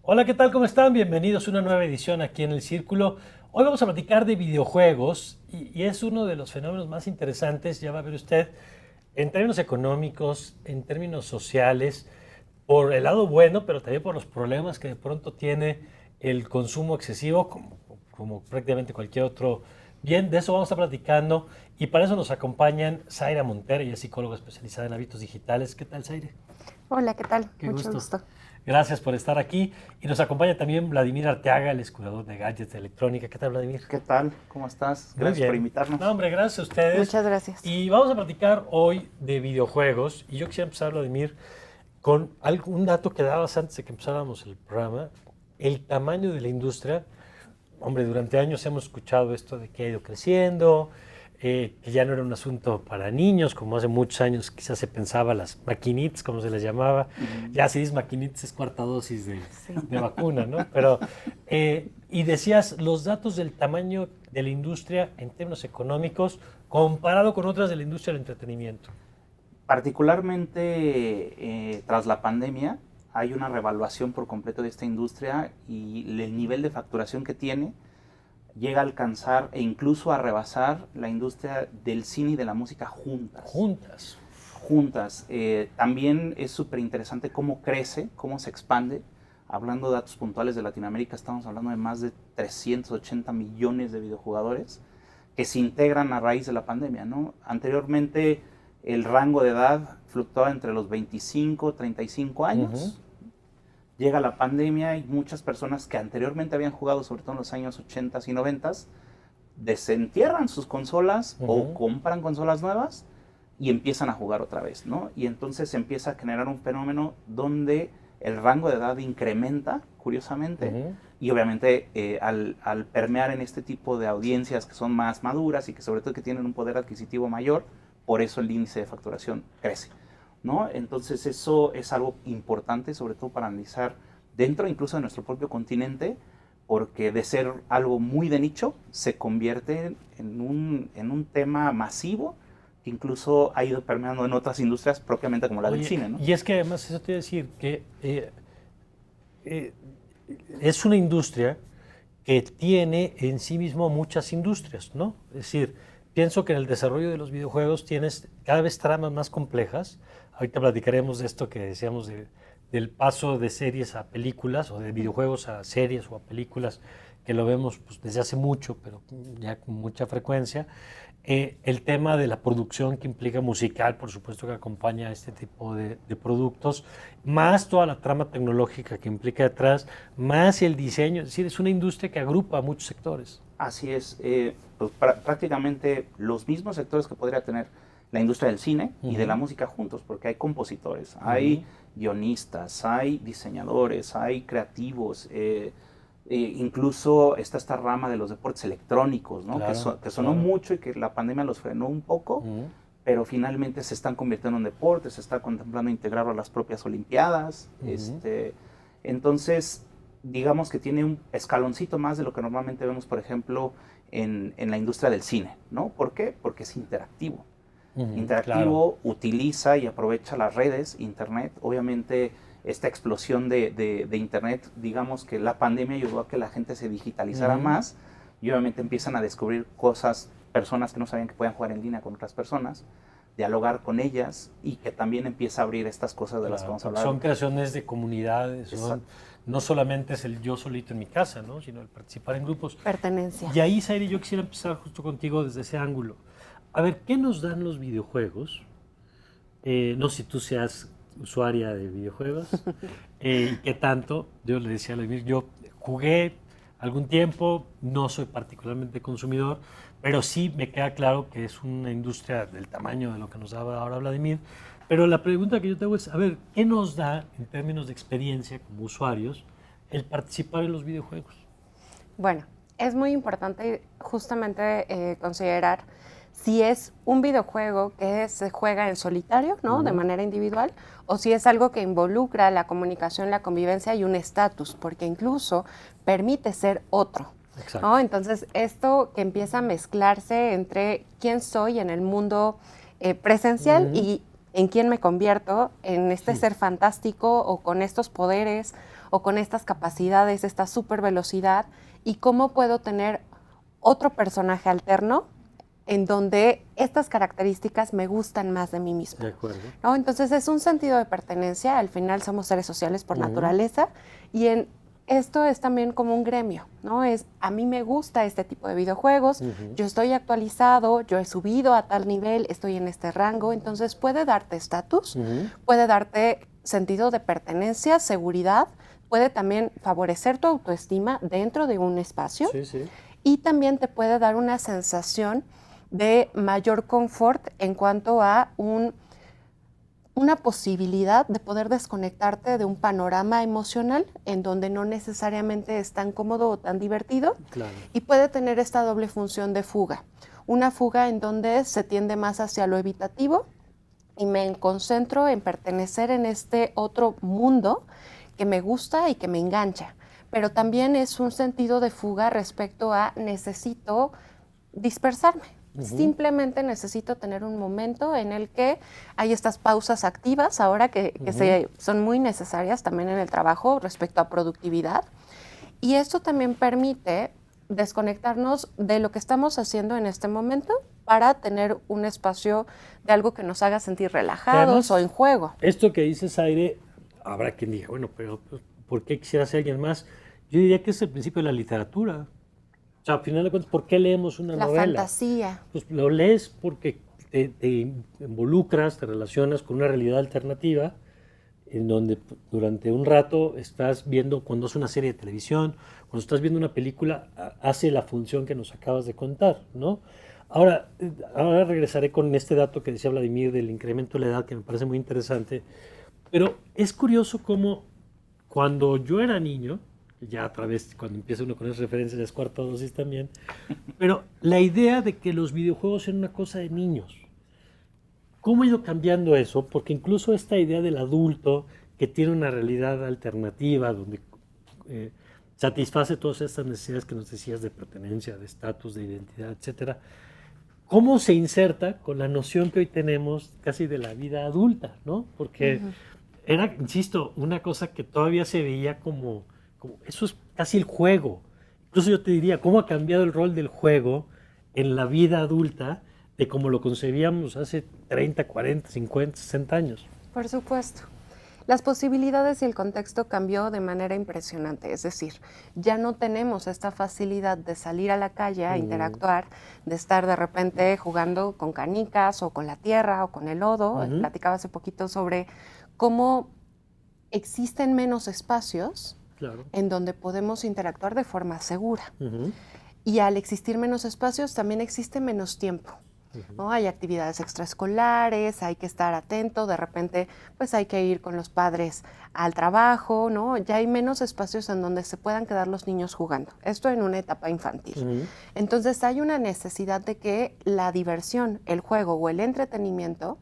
Hola, ¿qué tal? ¿Cómo están? Bienvenidos a una nueva edición aquí en El Círculo. Hoy vamos a platicar de videojuegos y es uno de los fenómenos más interesantes, ya va a ver usted, en términos económicos, en términos sociales, por el lado bueno, pero también por los problemas que de pronto tiene el consumo excesivo, como prácticamente cualquier otro bien. De eso vamos a estar platicando y para eso nos acompañan Zaira Montero, ella es psicóloga especializada en hábitos digitales. ¿Qué tal, Zaire? Hola, ¿qué tal? Qué Mucho gusto. gusto. Gracias por estar aquí. Y nos acompaña también Vladimir Arteaga, el curador de gadgets de electrónica. ¿Qué tal, Vladimir? ¿Qué tal? ¿Cómo estás? Muy Gracias por bien. No, invitarnos. hombre, gracias a ustedes. Muchas gracias. Y vamos a platicar hoy de videojuegos. Y yo quisiera empezar, Vladimir, con un dato que dabas antes de que empezáramos el programa. El tamaño de la industria. Hombre, durante años hemos escuchado esto de que ha ido creciendo, que ya no era un asunto para niños, como hace muchos años quizás se pensaba las maquinitas, como se les llamaba. Ya si dices maquinitas es cuarta dosis Sí. de vacuna, ¿no? Pero, y decías los datos del tamaño de la industria en términos económicos comparado con otras de la industria del entretenimiento. Particularmente tras la pandemia, hay una revaluación por completo de esta industria y el nivel de facturación que tiene llega a alcanzar e incluso a rebasar la industria del cine y de la música juntas. Juntas. Juntas. También es súper interesante cómo crece, cómo se expande. Hablando de datos puntuales de Latinoamérica, estamos hablando de más de 380 millones de videojugadores que se integran a raíz de la pandemia, ¿no? Anteriormente el rango de edad fluctuaba entre los 25 y 35 años. Llega la pandemia y muchas personas que anteriormente habían jugado, sobre todo en los años 80 y 90, desentierran sus consolas o compran consolas nuevas y empiezan a jugar otra vez, ¿no? Y entonces se empieza a generar un fenómeno donde el rango de edad incrementa, curiosamente, y obviamente al permear en este tipo de audiencias que son más maduras y que sobre todo que tienen un poder adquisitivo mayor, por eso el índice de facturación crece, ¿no? Entonces eso es algo importante, sobre todo para analizar dentro incluso de nuestro propio continente, porque de ser algo muy de nicho, se convierte en un tema masivo que incluso ha ido permeando en otras industrias propiamente como la del cine, ¿no? Y es que además eso te iba a decir que es una industria que tiene en sí mismo muchas industrias, ¿no? Es decir, pienso que en el desarrollo de los videojuegos tienes cada vez tramas más complejas. Ahorita platicaremos de esto que decíamos del paso de series a películas o de videojuegos a series o a películas, que lo vemos pues, desde hace mucho, pero ya con mucha frecuencia. El tema de la producción que implica musical, por supuesto que acompaña a este tipo de productos, más toda la trama tecnológica que implica detrás, más el diseño, es decir, es una industria que agrupa a muchos sectores. Así es, pues prácticamente los mismos sectores que podría tener la industria del cine y de la música juntos, porque hay compositores, hay guionistas, hay diseñadores, hay creativos, incluso está esta rama de los deportes electrónicos, ¿no? Claro, que sonó mucho y que la pandemia los frenó un poco, pero finalmente se están convirtiendo en deportes, se está contemplando integrarlo a las propias olimpiadas. Entonces, digamos que tiene un escaloncito más de lo que normalmente vemos, por ejemplo, en la industria del cine, ¿no? ¿Por qué? Porque es interactivo. Interactivo, claro. Utiliza y aprovecha las redes, internet, obviamente esta explosión de internet, digamos que la pandemia ayudó a que la gente se digitalizara más y obviamente empiezan a descubrir cosas, personas que no sabían que podían jugar en línea con otras personas, dialogar con ellas y que también empieza a abrir estas cosas de las que vamos a hablar. Son creaciones de comunidades, no solamente es el yo solito en mi casa, ¿no? Sino el participar en grupos. Pertenencia. Y ahí, Zaire, yo quisiera empezar justo contigo desde ese ángulo. A ver, ¿qué nos dan los videojuegos? No sé si tú seas usuaria de videojuegos, y qué tanto. Yo le decía a Vladimir, yo jugué algún tiempo, no soy particularmente consumidor, pero sí me queda claro que es una industria del tamaño de lo que nos daba ahora Vladimir. Pero la pregunta que yo tengo es, a ver, ¿qué nos da en términos de experiencia como usuarios el participar en los videojuegos? Bueno, es muy importante justamente considerar si es un videojuego que se juega en solitario, ¿no? De manera individual, o si es algo que involucra la comunicación, la convivencia y un estatus, porque incluso permite ser otro. Exacto. ¿No? Entonces, esto que empieza a mezclarse entre quién soy en el mundo presencial y en quién me convierto, en este ser fantástico o con estos poderes o con estas capacidades, esta super velocidad, y cómo puedo tener otro personaje alterno en donde estas características me gustan más de mí mismo. De acuerdo. ¿No? Entonces es un sentido de pertenencia, al final somos seres sociales por naturaleza, y esto es también como un gremio, ¿no? A mí me gusta este tipo de videojuegos, yo estoy actualizado, yo he subido a tal nivel, estoy en este rango, entonces puede darte estatus, puede darte sentido de pertenencia, seguridad, puede también favorecer tu autoestima dentro de un espacio, y también te puede dar una sensación de mayor confort en cuanto a una posibilidad de poder desconectarte de un panorama emocional en donde no necesariamente es tan cómodo o tan divertido, y puede tener esta doble función de fuga. Una fuga en donde se tiende más hacia lo evitativo y me concentro en pertenecer en este otro mundo que me gusta y que me engancha. Pero también es un sentido de fuga respecto a necesito dispersarme. Simplemente necesito tener un momento en el que hay estas pausas activas, ahora que son muy necesarias también en el trabajo respecto a productividad. Y esto también permite desconectarnos de lo que estamos haciendo en este momento para tener un espacio de algo que nos haga sentir relajados o en juego. Esto que dices, Aire, habrá quien diga, bueno, pero ¿por qué quisiera ser alguien más? Yo diría que es el principio de la literatura. O sea, al final de cuentas, ¿por qué leemos una novela? La fantasía. Pues lo lees porque te involucras, te relacionas con una realidad alternativa en donde durante un rato estás viendo, cuando es una serie de televisión, cuando estás viendo una película, hace la función que nos acabas de contar, ¿no? Ahora regresaré con este dato que decía Vladimir del incremento de la edad, que me parece muy interesante, pero es curioso cómo cuando yo era niño, ya a través, cuando empieza uno con esas referencias, es cuarta dosis también, pero la idea de que los videojuegos eran una cosa de niños, ¿cómo ha ido cambiando eso? Porque incluso esta idea del adulto que tiene una realidad alternativa, donde satisface todas estas necesidades que nos decías de pertenencia, de estatus, de identidad, etcétera, ¿cómo se inserta con la noción que hoy tenemos casi de la vida adulta, ¿no? Porque era, insisto, una cosa que todavía se veía como eso es casi el juego. Incluso yo te diría, ¿cómo ha cambiado el rol del juego en la vida adulta de cómo lo concebíamos hace 30, 40, 50, 60 años? Por supuesto. Las posibilidades y el contexto cambió de manera impresionante, es decir, ya no tenemos esta facilidad de salir a la calle a interactuar, de estar de repente jugando con canicas o con la tierra o con el lodo. Platicaba hace poquito sobre cómo existen menos espacios en donde podemos interactuar de forma segura. Y al existir menos espacios también existe menos tiempo. ¿No? Hay actividades extraescolares, hay que estar atento, de repente pues hay que ir con los padres al trabajo, ¿no? Ya hay menos espacios en donde se puedan quedar los niños jugando. Esto en una etapa infantil. Entonces hay una necesidad de que la diversión, el juego o el entretenimiento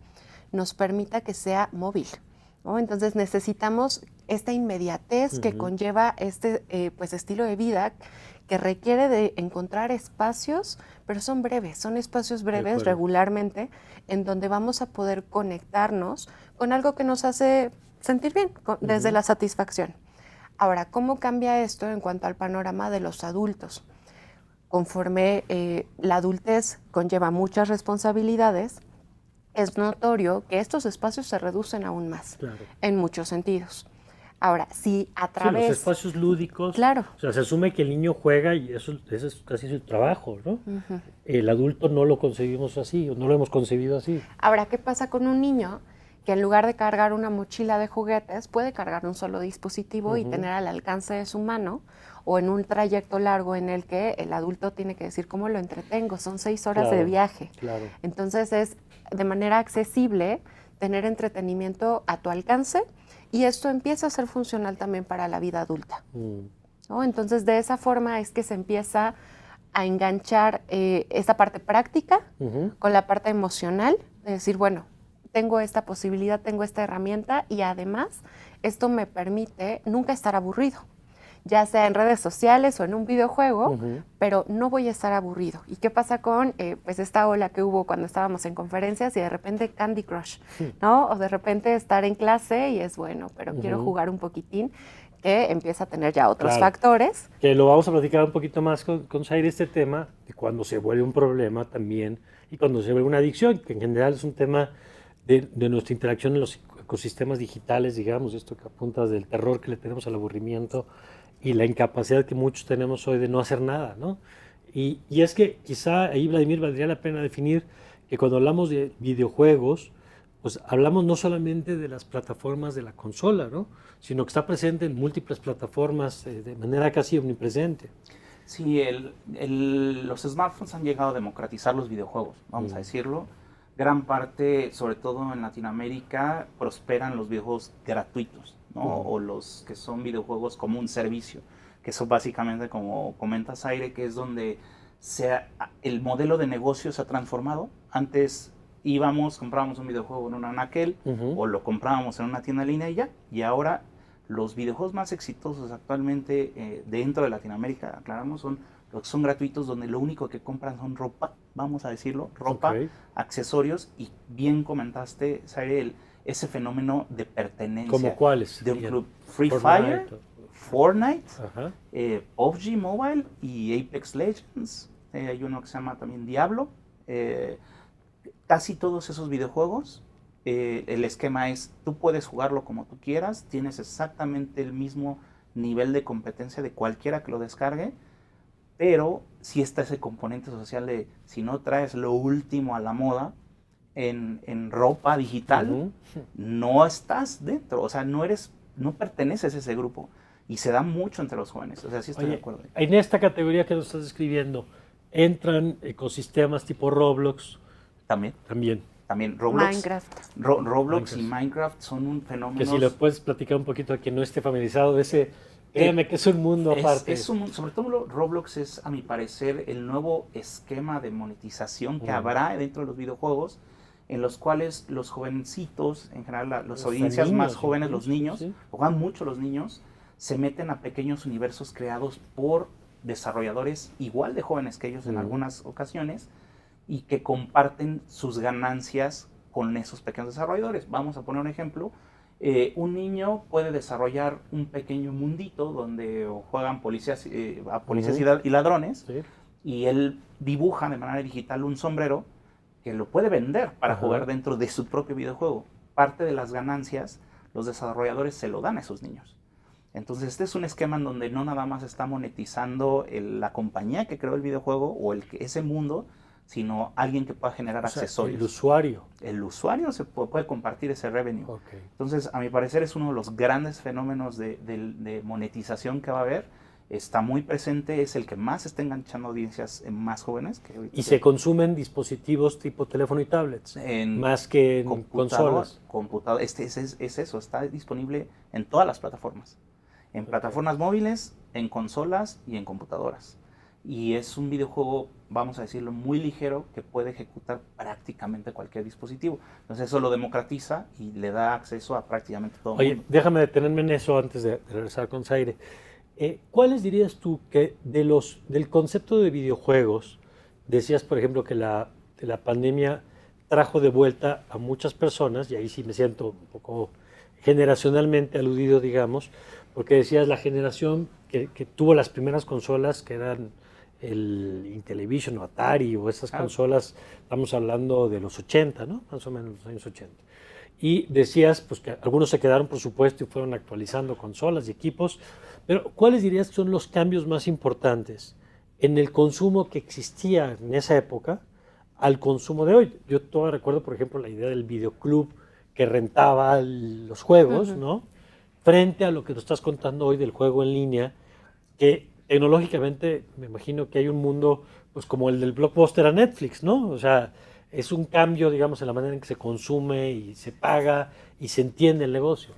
nos permita que sea móvil, ¿no? Entonces necesitamos esta inmediatez que conlleva este pues estilo de vida que requiere de encontrar espacios, pero son breves, son espacios breves regularmente, en donde vamos a poder conectarnos con algo que nos hace sentir bien, desde la satisfacción. Ahora, ¿cómo cambia esto en cuanto al panorama de los adultos? Conforme la adultez conlleva muchas responsabilidades, es notorio que estos espacios se reducen aún más, en muchos sentidos. Ahora, si a través... Sí, los espacios lúdicos, o sea, se asume que el niño juega y eso es casi su trabajo, ¿no? El adulto no lo concebimos así, o no lo hemos concebido así. Ahora, ¿qué pasa con un niño que en lugar de cargar una mochila de juguetes, puede cargar un solo dispositivo y tener al alcance de su mano, o en un trayecto largo en el que el adulto tiene que decir cómo lo entretengo? Son 6 horas de viaje. Entonces es de manera accesible tener entretenimiento a tu alcance, y esto empieza a ser funcional también para la vida adulta, ¿no? Entonces, de esa forma es que se empieza a enganchar esta parte práctica con la parte emocional, de decir, bueno, tengo esta posibilidad, tengo esta herramienta, y además esto me permite nunca estar aburrido, ya sea en redes sociales o en un videojuego, pero no voy a estar aburrido. ¿Y qué pasa con pues esta ola que hubo cuando estábamos en conferencias y de repente Candy Crush, ¿no? O de repente estar en clase y es bueno, pero quiero jugar un poquitín. que empieza a tener ya otros Claro. factores. Que lo vamos a platicar un poquito más con Zaire, este tema, de cuando se vuelve un problema también y cuando se vuelve una adicción, que en general es un tema de nuestra interacción en los ecosistemas digitales, digamos, esto que apuntas del terror que le tenemos al aburrimiento y la incapacidad que muchos tenemos hoy de no hacer nada, ¿no? Y es que quizá ahí, Vladimir, valdría la pena definir que cuando hablamos de videojuegos, pues hablamos no solamente de las plataformas de la consola, ¿no? Sino que está presente en múltiples plataformas de manera casi omnipresente. Sí, los smartphones han llegado a democratizar los videojuegos, vamos a decirlo. Gran parte, sobre todo en Latinoamérica, prosperan los videojuegos gratuitos, ¿no? O los que son videojuegos como un servicio, que son básicamente, como comentas, Aire, que es donde el modelo de negocio se ha transformado. Antes íbamos, comprábamos un videojuego en un anaquel o lo comprábamos en una tienda en línea y ya. Y ahora los videojuegos más exitosos actualmente dentro de Latinoamérica, aclaramos, son los que son gratuitos, donde lo único que compran son ropa, vamos a decirlo, ropa, accesorios, y bien comentaste, Zaire, ese fenómeno de pertenencia. ¿Como cuáles? De un club. Free Fire, Fortnite, PUBG Mobile y Apex Legends. Hay uno que se llama también Diablo. Casi todos esos videojuegos, el esquema es, tú puedes jugarlo como tú quieras, tienes exactamente el mismo nivel de competencia de cualquiera que lo descargue, pero sí está ese componente social de, si no traes lo último a la moda en ropa digital, no estás dentro, o sea, no perteneces a ese grupo. Y se da mucho entre los jóvenes, o sea, sí estoy de acuerdo. En esta categoría que nos estás describiendo, ¿entran ecosistemas tipo Roblox? También Roblox, Minecraft. Roblox y Minecraft son un fenómeno. Que si lo puedes platicar un poquito a quien no esté familiarizado de ese, créeme que es un mundo aparte. Sobre todo Roblox es, a mi parecer, el nuevo esquema de monetización que habrá dentro de los videojuegos, en los cuales los jovencitos, en general las audiencias niños, más jóvenes, los niños, juegan mucho los niños, se meten a pequeños universos creados por desarrolladores igual de jóvenes que ellos en algunas ocasiones, y que comparten sus ganancias con esos pequeños desarrolladores. Vamos a poner un ejemplo. Un niño puede desarrollar un pequeño mundito donde juegan policías y ladrones, y él dibuja de manera digital un sombrero que lo puede vender para jugar dentro de su propio videojuego. Parte de las ganancias los desarrolladores se lo dan a esos niños. Entonces este es un esquema en donde no nada más está monetizando la compañía que creó el videojuego o ese mundo, sino alguien que pueda generar accesorios. El usuario. El usuario se puede compartir ese revenue. Entonces, a mi parecer, es uno de los grandes fenómenos de monetización que va a haber. Está muy presente, es el que más está enganchando audiencias más jóvenes. Y se consumen dispositivos tipo teléfono y tablets, más que en consolas. Es eso, está disponible en todas las plataformas. En plataformas móviles, en consolas y en computadoras. Y es un videojuego, vamos a decirlo, muy ligero, que puede ejecutar prácticamente cualquier dispositivo. Entonces eso lo democratiza y le da acceso a prácticamente todo el mundo. Oye, déjame detenerme en eso antes de regresar con Zaire. ¿Cuáles dirías tú que del concepto de videojuegos, decías, por ejemplo, que la pandemia trajo de vuelta a muchas personas, y ahí sí me siento un poco generacionalmente aludido, digamos, porque decías la generación que tuvo las primeras consolas que eran el Intellivision o Atari o esas consolas, estamos hablando de los 80, ¿no? Más o menos los años 80. Y decías pues, que algunos se quedaron, por supuesto, y fueron actualizando consolas y equipos, pero ¿cuáles dirías que son los cambios más importantes en el consumo que existía en esa época al consumo de hoy? Yo todavía recuerdo, por ejemplo, la idea del videoclub que rentaba los juegos, ¿no? Frente a lo que nos estás contando hoy del juego en línea, que tecnológicamente me imagino que hay un mundo pues como el del blockbuster a Netflix, ¿no? O sea, es un cambio, digamos, en la manera en que se consume y se paga y se entiende el negocio.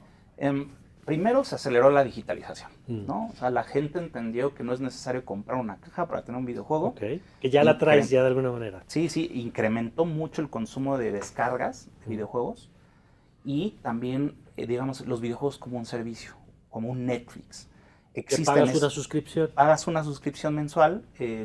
Primero se aceleró la digitalización, ¿no? O sea, la gente entendió que no es necesario comprar una caja para tener un videojuego. Que ya la traes ya de alguna manera. Sí, incrementó mucho el consumo de descargas de videojuegos, y también, digamos, los videojuegos como un servicio, como un Netflix. ¿Te existen. pagas una suscripción? Pagas una suscripción mensual.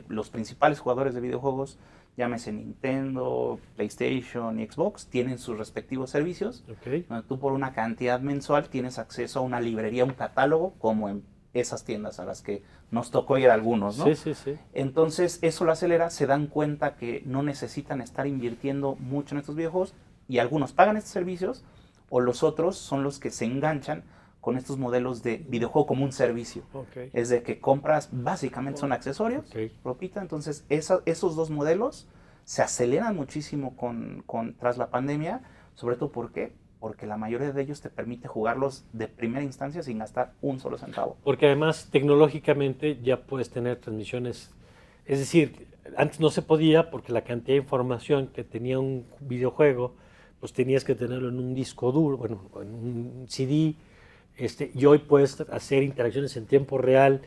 Los principales jugadores de videojuegos, llámese Nintendo, PlayStation y Xbox, tienen sus respectivos servicios. Okay. Donde tú por una cantidad mensual tienes acceso a una librería, un catálogo, como en esas tiendas a las que nos tocó ir algunos, ¿no? Sí, sí, sí. Entonces eso lo acelera, se dan cuenta que no necesitan estar invirtiendo mucho en estos videojuegos y algunos pagan estos servicios o los otros son los que se enganchan con estos modelos de videojuego como un servicio. Okay. Es de que compras, básicamente son accesorios, Okay. ropita. Entonces esos dos modelos se aceleran muchísimo tras la pandemia, sobre todo porque la mayoría de ellos te permite jugarlos de primera instancia sin gastar un solo centavo. Porque además tecnológicamente ya puedes tener transmisiones, es decir, antes no se podía porque la cantidad de información que tenía un videojuego, pues tenías que tenerlo en un disco duro, bueno, en un CD, y hoy puedes hacer interacciones en tiempo real,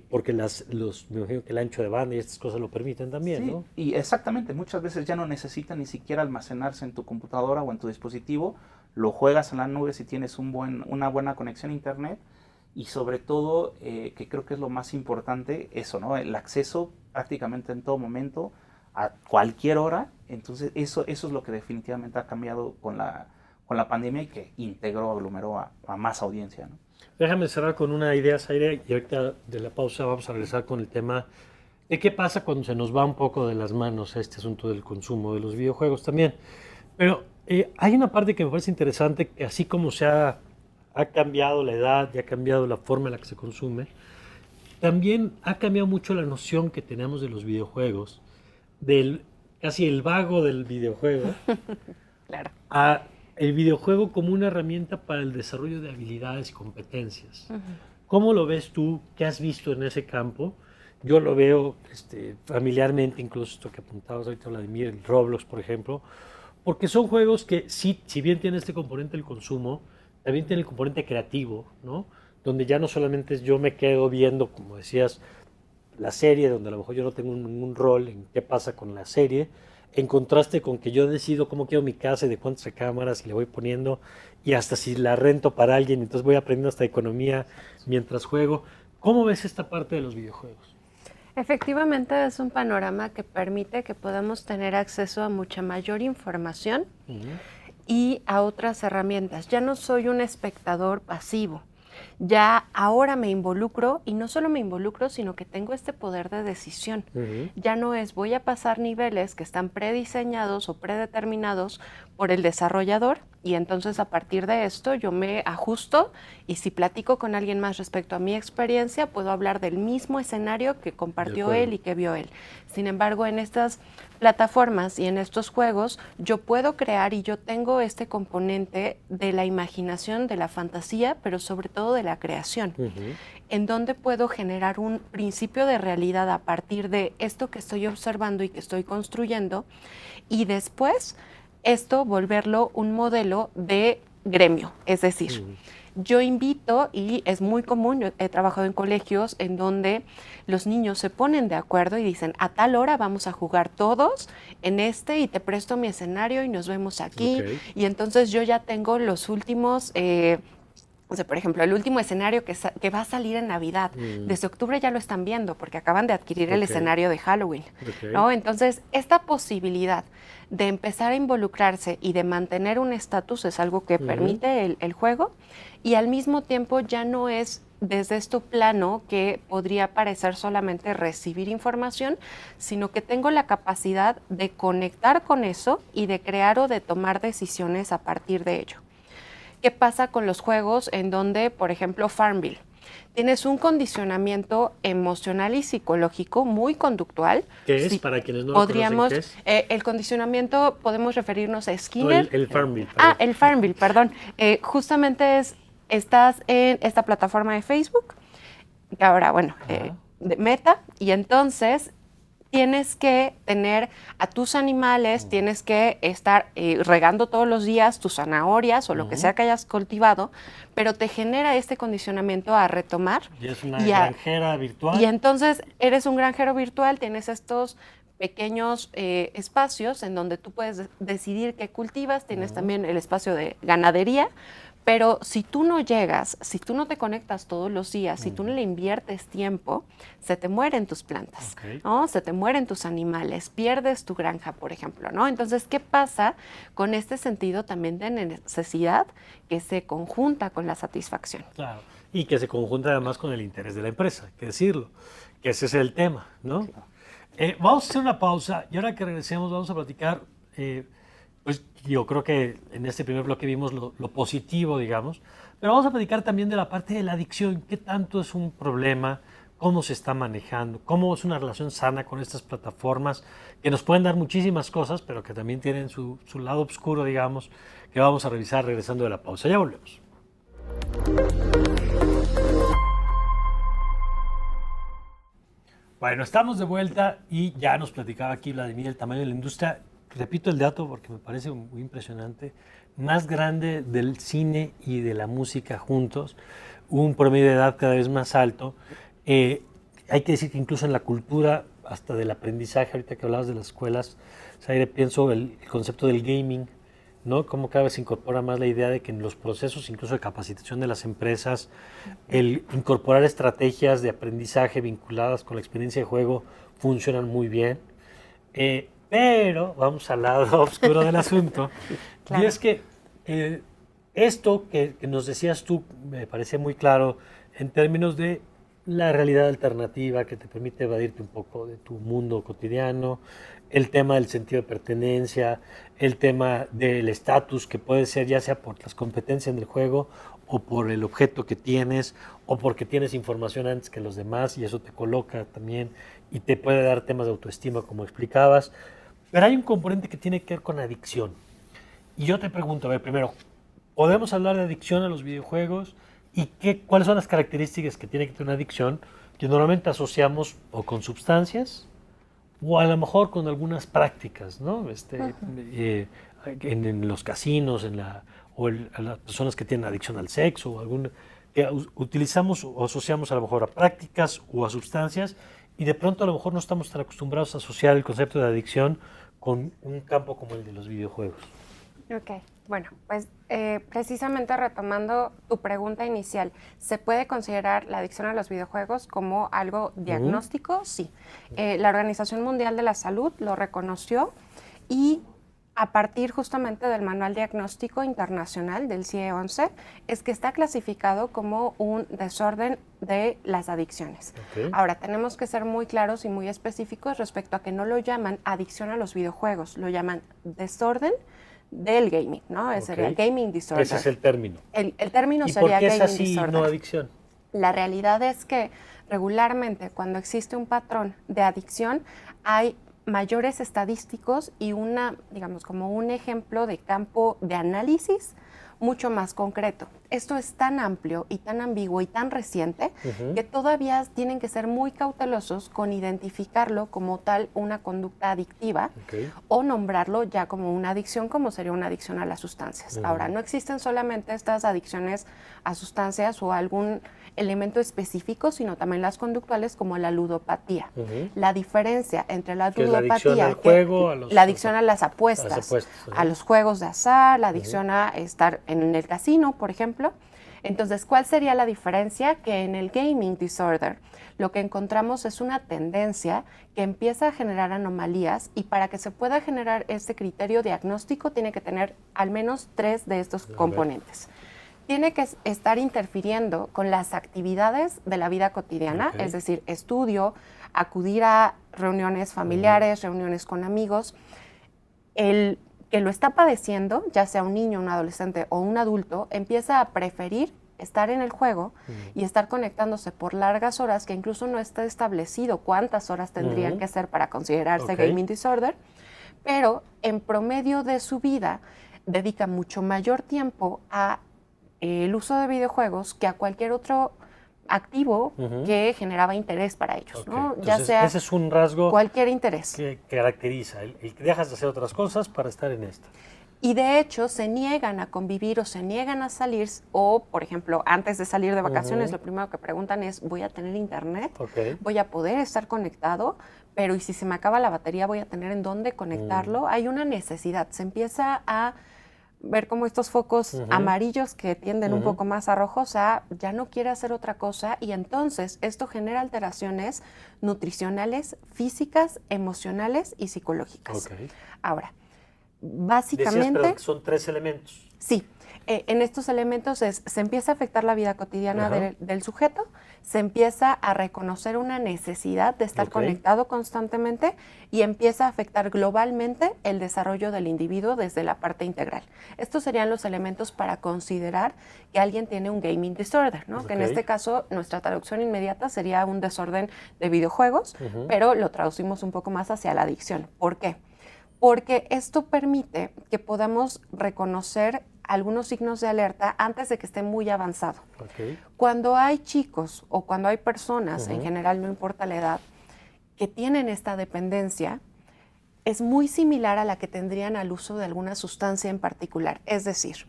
porque me imagino que el ancho de banda y estas cosas lo permiten también, Sí, ¿no? y exactamente, muchas veces ya no necesitan ni siquiera almacenarse en tu computadora o en tu dispositivo, lo juegas en la nube si tienes una buena conexión a internet y sobre todo, que creo que es lo más importante, eso, ¿no? El acceso prácticamente en todo momento, a cualquier hora. Entonces eso es lo que definitivamente ha cambiado con la pandemia y que aglomeró a más audiencia, ¿no? Déjame cerrar con una idea, Zaire, y ahorita de la pausa vamos a regresar con el tema de qué pasa cuando se nos va un poco de las manos este asunto del consumo de los videojuegos también. Pero hay una parte que me parece interesante, que así como ha cambiado la edad y ha cambiado la forma en la que se consume, también ha cambiado mucho la noción que tenemos de los videojuegos, del casi el vago del videojuego, Claro. a el videojuego como una herramienta para el desarrollo de habilidades y competencias. ¿Cómo lo ves tú? ¿Qué has visto en ese campo? Yo lo veo familiarmente, incluso esto que apuntabas ahorita, Vladimir, el Roblox, por ejemplo, porque son juegos que sí, si bien tiene este componente del consumo, también tiene el componente creativo, ¿no? Donde ya no solamente es yo me quedo viendo, como decías, la serie, donde a lo mejor yo no tengo ningún rol en qué pasa con la serie, en contraste con que yo decido cómo quiero mi casa y de cuántas cámaras le voy poniendo y hasta si la rento para alguien, entonces voy aprendiendo hasta economía mientras juego. ¿Cómo ves esta parte de los videojuegos? Efectivamente es un panorama que permite que podamos tener acceso a mucha mayor información y a otras herramientas. Ya no soy un espectador pasivo. Ya ahora me involucro y no solo me involucro, sino que tengo este poder de decisión. Ya no es voy a pasar niveles que están prediseñados o predeterminados por el desarrollador y entonces a partir de esto yo me ajusto y si platico con alguien más respecto a mi experiencia puedo hablar del mismo escenario que compartió él y que vio él. Sin embargo, en estas plataformas y en estos juegos yo puedo crear y yo tengo este componente de la imaginación, de la fantasía, pero sobre todo de la creación, en donde puedo generar un principio de realidad a partir de esto que estoy observando y que estoy construyendo y después esto volverlo un modelo de gremio, es decir, yo invito, y es muy común, yo he trabajado en colegios en donde los niños se ponen de acuerdo y dicen, a tal hora vamos a jugar todos en y te presto mi escenario y nos vemos aquí. Y entonces yo ya tengo los últimos, o sea, por ejemplo, el último escenario que va a salir en Navidad. Desde octubre ya lo están viendo porque acaban de adquirir el escenario de Halloween, ¿no? Entonces, esta posibilidad de empezar a involucrarse y de mantener un estatus es algo que permite el juego y al mismo tiempo ya no es desde este plano que podría parecer solamente recibir información, sino que tengo la capacidad de conectar con eso y de crear o de tomar decisiones a partir de ello. ¿Qué pasa con los juegos en donde, por ejemplo, Farmville? Tienes un condicionamiento emocional y psicológico muy conductual. ¿Qué es? Para quienes no lo conocen, ¿qué es? El condicionamiento, podemos referirnos a Skinner. No, el Farmville. El Farmville, perdón. Justamente estás en esta plataforma de Facebook, que ahora, bueno, de Meta, y entonces tienes que tener a tus animales, tienes que estar regando todos los días tus zanahorias o lo que sea que hayas cultivado, pero te genera este condicionamiento a retomar. Y es una granjera virtual. Y entonces eres un granjero virtual, tienes estos pequeños espacios en donde tú puedes decidir qué cultivas, tienes también el espacio de ganadería, Pero si tú no llegas, si tú no te conectas todos los días, si tú no le inviertes tiempo, se te mueren tus plantas, ¿no? Se te mueren tus animales, pierdes tu granja, por ejemplo, ¿no? Entonces, ¿qué pasa con este sentido también de necesidad que se conjunta con la satisfacción? Claro. Y que se conjunta además con el interés de la empresa, hay que decirlo, que ese es el tema, ¿no? Claro. Vamos a hacer una pausa y ahora que regresemos vamos a platicar, pues yo creo que en este primer bloque vimos lo positivo, digamos, pero vamos a platicar también de la parte de la adicción, qué tanto es un problema, cómo se está manejando, cómo es una relación sana con estas plataformas que nos pueden dar muchísimas cosas, pero que también tienen su lado oscuro, digamos, que vamos a revisar regresando de la pausa. Ya volvemos. Bueno, estamos de vuelta y ya nos platicaba aquí Vladimir el tamaño de la industria. Repito el dato porque me parece muy impresionante. Más grande del cine y de la música juntos. Un promedio de edad cada vez más alto. Hay que decir que incluso en la cultura, hasta del aprendizaje, ahorita que hablabas de las escuelas, Zaire, pienso el concepto del gaming, ¿no? Cómo cada vez se incorpora más la idea de que en los procesos incluso de capacitación de las empresas, el incorporar estrategias de aprendizaje vinculadas con la experiencia de juego funcionan muy bien. Pero vamos al lado oscuro del asunto. Claro. Y es que esto que nos decías tú me parece muy claro en términos de la realidad alternativa que te permite evadirte un poco de tu mundo cotidiano, el tema del sentido de pertenencia, el tema del estatus que puede ser ya sea por las competencias en el juego o por el objeto que tienes o porque tienes información antes que los demás y eso te coloca también y te puede dar temas de autoestima como explicabas. Pero hay un componente que tiene que ver con adicción. Y yo te pregunto, a ver, primero, ¿podemos hablar de adicción a los videojuegos? ¿Y cuáles son las características que tiene que tener una adicción que normalmente asociamos o con sustancias o a lo mejor con algunas prácticas, ¿no? En los casinos, a las personas que tienen adicción al sexo, o que utilizamos o asociamos a lo mejor a prácticas o a sustancias y de pronto a lo mejor no estamos tan acostumbrados a asociar el concepto de adicción con un campo como el de los videojuegos. Ok, bueno, pues precisamente retomando tu pregunta inicial, ¿se puede considerar la adicción a los videojuegos como algo diagnóstico? Sí. La Organización Mundial de la Salud lo reconoció y a partir justamente del Manual Diagnóstico Internacional del CIE-11 es que está clasificado como un desorden de las adicciones. Okay. Ahora, tenemos que ser muy claros y muy específicos respecto a que no lo llaman adicción a los videojuegos, lo llaman desorden del gaming, ¿no? Ese sería el gaming disorder. Ese es el término. El término ¿Y sería por qué gaming es así disorder. No adicción? La realidad es que regularmente cuando existe un patrón de adicción hay mayores estadísticos y digamos, como un ejemplo de campo de análisis mucho más concreto. Esto es tan amplio y tan ambiguo y tan reciente que todavía tienen que ser muy cautelosos con identificarlo como tal una conducta adictiva o nombrarlo ya como una adicción, como sería una adicción a las sustancias. Ahora, no existen solamente estas adicciones a sustancias o a algún elemento específico, sino también las conductuales como la ludopatía. La diferencia entre la ludopatía, la adicción a las apuestas, a los juegos de azar, la adicción a estar en el casino, por ejemplo. Entonces, ¿cuál sería la diferencia? Que en el gaming disorder lo que encontramos es una tendencia que empieza a generar anomalías y para que se pueda generar este criterio diagnóstico tiene que tener al menos 3 de estos componentes. Tiene que estar interfiriendo con las actividades de la vida cotidiana, es decir, estudio, acudir a reuniones familiares, reuniones con amigos. El que lo está padeciendo, ya sea un niño, un adolescente o un adulto, empieza a preferir estar en el juego y estar conectándose por largas horas, que incluso no está establecido cuántas horas tendrían que ser para considerarse gaming disorder, pero en promedio de su vida dedica mucho mayor tiempo a el uso de videojuegos que a cualquier otro activo que generaba interés para ellos, ¿no? Entonces, ya sea ese es un rasgo cualquier interés que caracteriza el que dejas de hacer otras cosas para estar en esta. Y de hecho se niegan a convivir o se niegan a salir o, por ejemplo, antes de salir de vacaciones lo primero que preguntan es ¿voy a tener internet? ¿Voy a poder estar conectado? Pero ¿y si se me acaba la batería voy a tener en dónde conectarlo? Hay una necesidad, se empieza a ver como estos focos amarillos que tienden un poco más a rojos, ya no quiere hacer otra cosa, y entonces esto genera alteraciones nutricionales, físicas, emocionales y psicológicas. Ok. Ahora, Decías, básicamente... perdón, que son 3 elementos. Sí, en estos elementos se empieza a afectar la vida cotidiana del sujeto, se empieza a reconocer una necesidad de estar conectado constantemente y empieza a afectar globalmente el desarrollo del individuo desde la parte integral. Estos serían los elementos para considerar que alguien tiene un gaming disorder, ¿no? Que en este caso nuestra traducción inmediata sería un desorden de videojuegos, pero lo traducimos un poco más hacia la adicción. ¿Por qué? Porque esto permite que podamos reconocer algunos signos de alerta antes de que esté muy avanzado. Cuando hay chicos o cuando hay personas, en general no importa la edad, que tienen esta dependencia, es muy similar a la que tendrían al uso de alguna sustancia en particular. Es decir,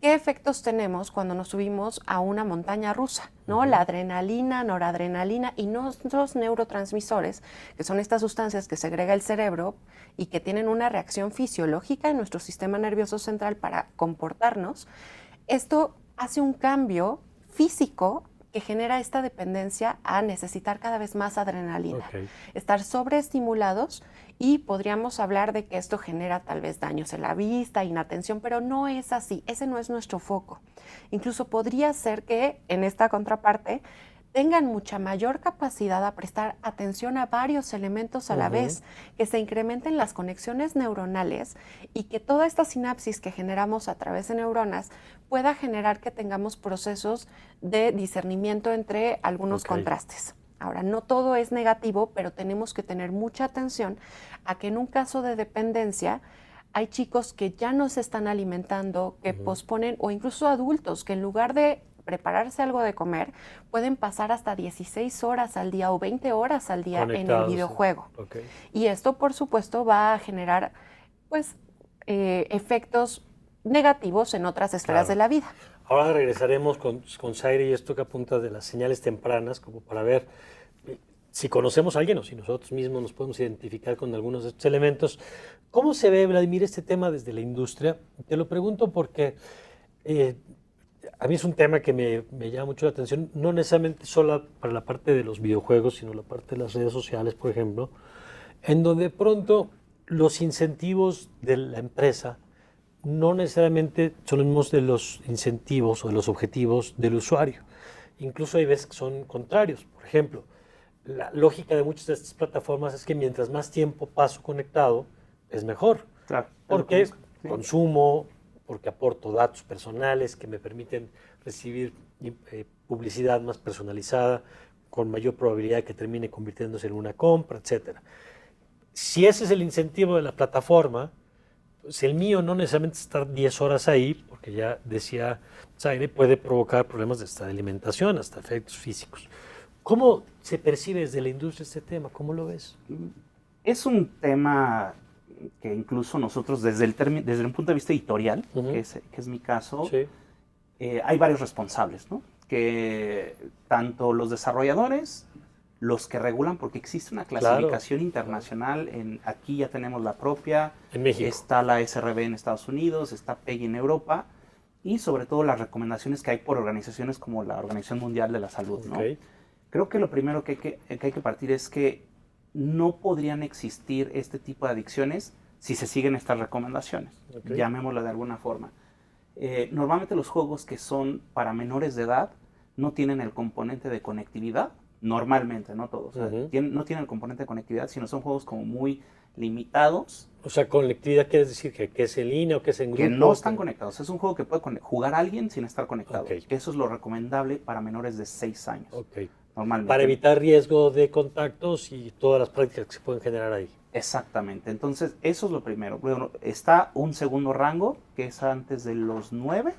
¿qué efectos tenemos cuando nos subimos a una montaña rusa? ¿No? La adrenalina, noradrenalina y nuestros neurotransmisores, que son estas sustancias que segrega el cerebro y que tienen una reacción fisiológica en nuestro sistema nervioso central para comportarnos. Esto hace un cambio físico que genera esta dependencia a necesitar cada vez más adrenalina, estar sobreestimulados, y podríamos hablar de que esto genera tal vez daños en la vista, inatención, pero no es así, ese no es nuestro foco. Incluso podría ser que en esta contraparte tengan mucha mayor capacidad a prestar atención a varios elementos a la vez, que se incrementen las conexiones neuronales y que toda esta sinapsis que generamos a través de neuronas pueda generar que tengamos procesos de discernimiento entre algunos contrastes. Ahora, no todo es negativo, pero tenemos que tener mucha atención a que en un caso de dependencia hay chicos que ya no se están alimentando, que posponen, o incluso adultos que en lugar de prepararse algo de comer, pueden pasar hasta 16 horas al día o 20 horas al día en el videojuego. Y esto, por supuesto, va a generar pues, efectos negativos en otras esferas de la vida. Ahora regresaremos con Zaire y esto que apunta de las señales tempranas, como para ver si conocemos a alguien o si nosotros mismos nos podemos identificar con algunos de estos elementos. ¿Cómo se ve, Vladimir, este tema desde la industria? Te lo pregunto porque a mí es un tema que me llama mucho la atención, no necesariamente solo para la parte de los videojuegos, sino la parte de las redes sociales, por ejemplo, en donde de pronto los incentivos de la empresa no necesariamente son los mismos de los incentivos o de los objetivos del usuario. Incluso hay veces que son contrarios. Por ejemplo, la lógica de muchas de estas plataformas es que mientras más tiempo paso conectado, es mejor. Claro. Porque consumo, porque aporto datos personales que me permiten recibir publicidad más personalizada, con mayor probabilidad de que termine convirtiéndose en una compra, etc. Si ese es el incentivo de la plataforma, pues el mío no necesariamente estar 10 horas ahí, porque ya decía Zaire, puede provocar problemas de alimentación, hasta efectos físicos. ¿Cómo se percibe desde la industria este tema? ¿Cómo lo ves? Es un tema que incluso nosotros desde un punto de vista editorial, que es mi caso, hay varios responsables, ¿no? Que tanto los desarrolladores, los que regulan, porque existe una clasificación internacional, aquí ya tenemos la propia, en México está la SRB en Estados Unidos, está PEGI en Europa, y sobre todo las recomendaciones que hay por organizaciones como la Organización Mundial de la Salud, ¿no? Creo que lo primero que hay que partir es que no podrían existir este tipo de adicciones si se siguen estas recomendaciones, llamémoslo de alguna forma. Normalmente los juegos que son para menores de edad no tienen el componente de conectividad, normalmente, no todos, no tienen el componente de conectividad, sino son juegos como muy limitados. O sea, conectividad quiere decir que es en línea o que es en grupo. Que no están conectados, es un juego que puede jugar a alguien sin estar conectado. Eso es lo recomendable para menores de 6 años. Normalmente. Para evitar riesgo de contactos y todas las prácticas que se pueden generar ahí. Exactamente, entonces eso es lo primero. Bueno, está un segundo rango, que es antes de los 9,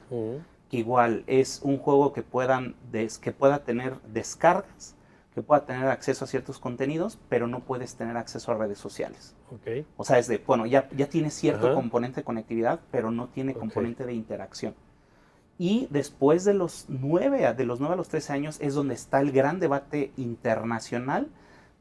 que igual es un juego que pueda tener descargas, que pueda tener acceso a ciertos contenidos, pero no puedes tener acceso a redes sociales. O sea, ya tiene cierto componente de conectividad, pero no tiene componente de interacción. Y después de los 9 a los 13 años es donde está el gran debate internacional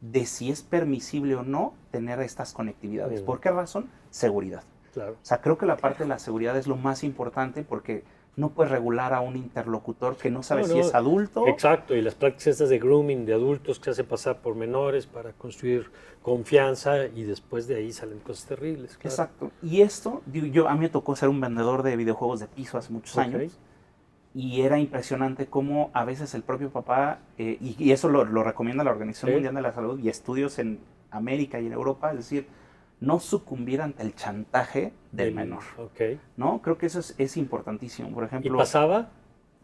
de si es permisible o no tener estas conectividades. ¿Por qué razón? Seguridad. Claro. O sea, creo que la parte de la seguridad es lo más importante porque no puedes regular a un interlocutor que no sabe si es adulto. Exacto, y las prácticas estas de grooming de adultos que se hacen pasar por menores para construir confianza y después de ahí salen cosas terribles. Claro. Exacto. Y esto, a mí me tocó ser un vendedor de videojuegos de piso hace muchos años. Y era impresionante cómo a veces el propio papá, y eso lo recomienda la Organización Mundial de la Salud y estudios en América y en Europa, es decir, no sucumbir ante el chantaje del menor. ¿No? Creo que eso es importantísimo. Por ejemplo, ¿Y pasaba?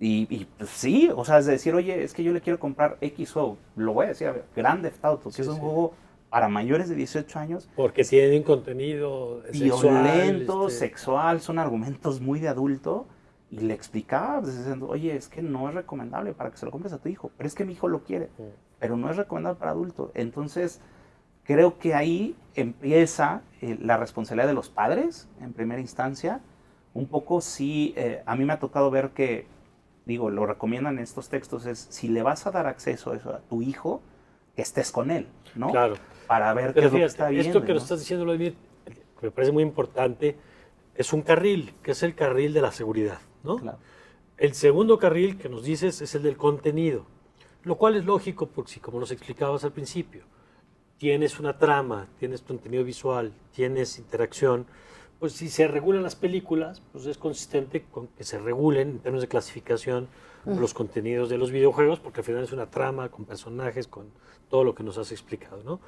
Y pues, sí, o sea, es decir, oye, es que yo le quiero comprar X juego, lo voy a decir, Grand Theft Auto, que es un juego para mayores de 18 años. Porque tienen contenido violento, sexual, son argumentos muy de adulto. Y le explicaba, diciendo, oye, es que no es recomendable para que se lo compres a tu hijo, pero es que mi hijo lo quiere, pero no es recomendable para adulto. Entonces, creo que ahí empieza la responsabilidad de los padres, en primera instancia. Un poco sí, a mí me ha tocado ver que, digo, lo recomiendan en estos textos, es si le vas a dar acceso a eso a tu hijo, que estés con él, ¿no? Claro. Para ver pero qué es lo que está viendo. Esto que ¿no? lo estás diciendo, Vladimir, me parece muy importante, es un carril, que es el carril de la seguridad, ¿no? Claro. El segundo carril que nos dices es el del contenido, lo cual es lógico porque si, como nos explicabas al principio, tienes una trama, tienes contenido visual, tienes interacción, pues si se regulan las películas, pues es consistente con que se regulen en términos de clasificación los contenidos de los videojuegos, porque al final es una trama con personajes, con todo lo que nos has explicado, ¿no?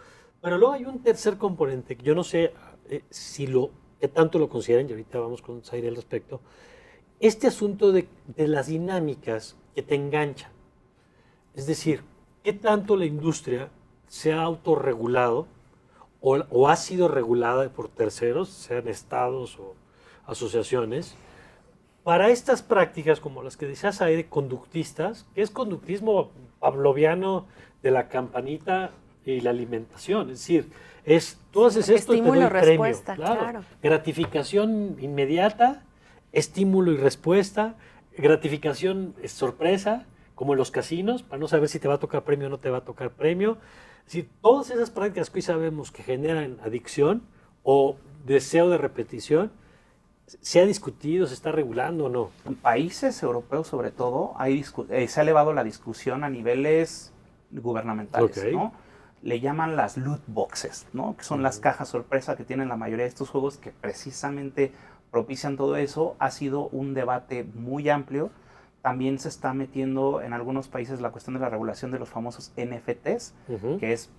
Pero luego hay un tercer componente que yo no sé qué tanto lo consideran, y ahorita vamos con Zaire al respecto, este asunto de las dinámicas que te enganchan. Es decir, qué tanto la industria se ha autorregulado o ha sido regulada por terceros, sean estados o asociaciones, para estas prácticas como las que decías Zaire, conductistas, que es conductismo pavloviano de la campanita y la alimentación, es decir, tú haces esto y te doy premio. Claro. Gratificación inmediata, estímulo y respuesta, gratificación sorpresa, como en los casinos, para no saber si te va a tocar premio o no te va a tocar premio. Es decir, todas esas prácticas que hoy sabemos que generan adicción o deseo de repetición, ¿se ha discutido, se está regulando o no? En países europeos, sobre todo, se ha elevado la discusión a niveles gubernamentales, ¿no? Le llaman las loot boxes, ¿no? Que son las cajas sorpresa que tienen la mayoría de estos juegos que precisamente propician todo eso. Ha sido un debate muy amplio. También se está metiendo en algunos países la cuestión de la regulación de los famosos NFTs, que es,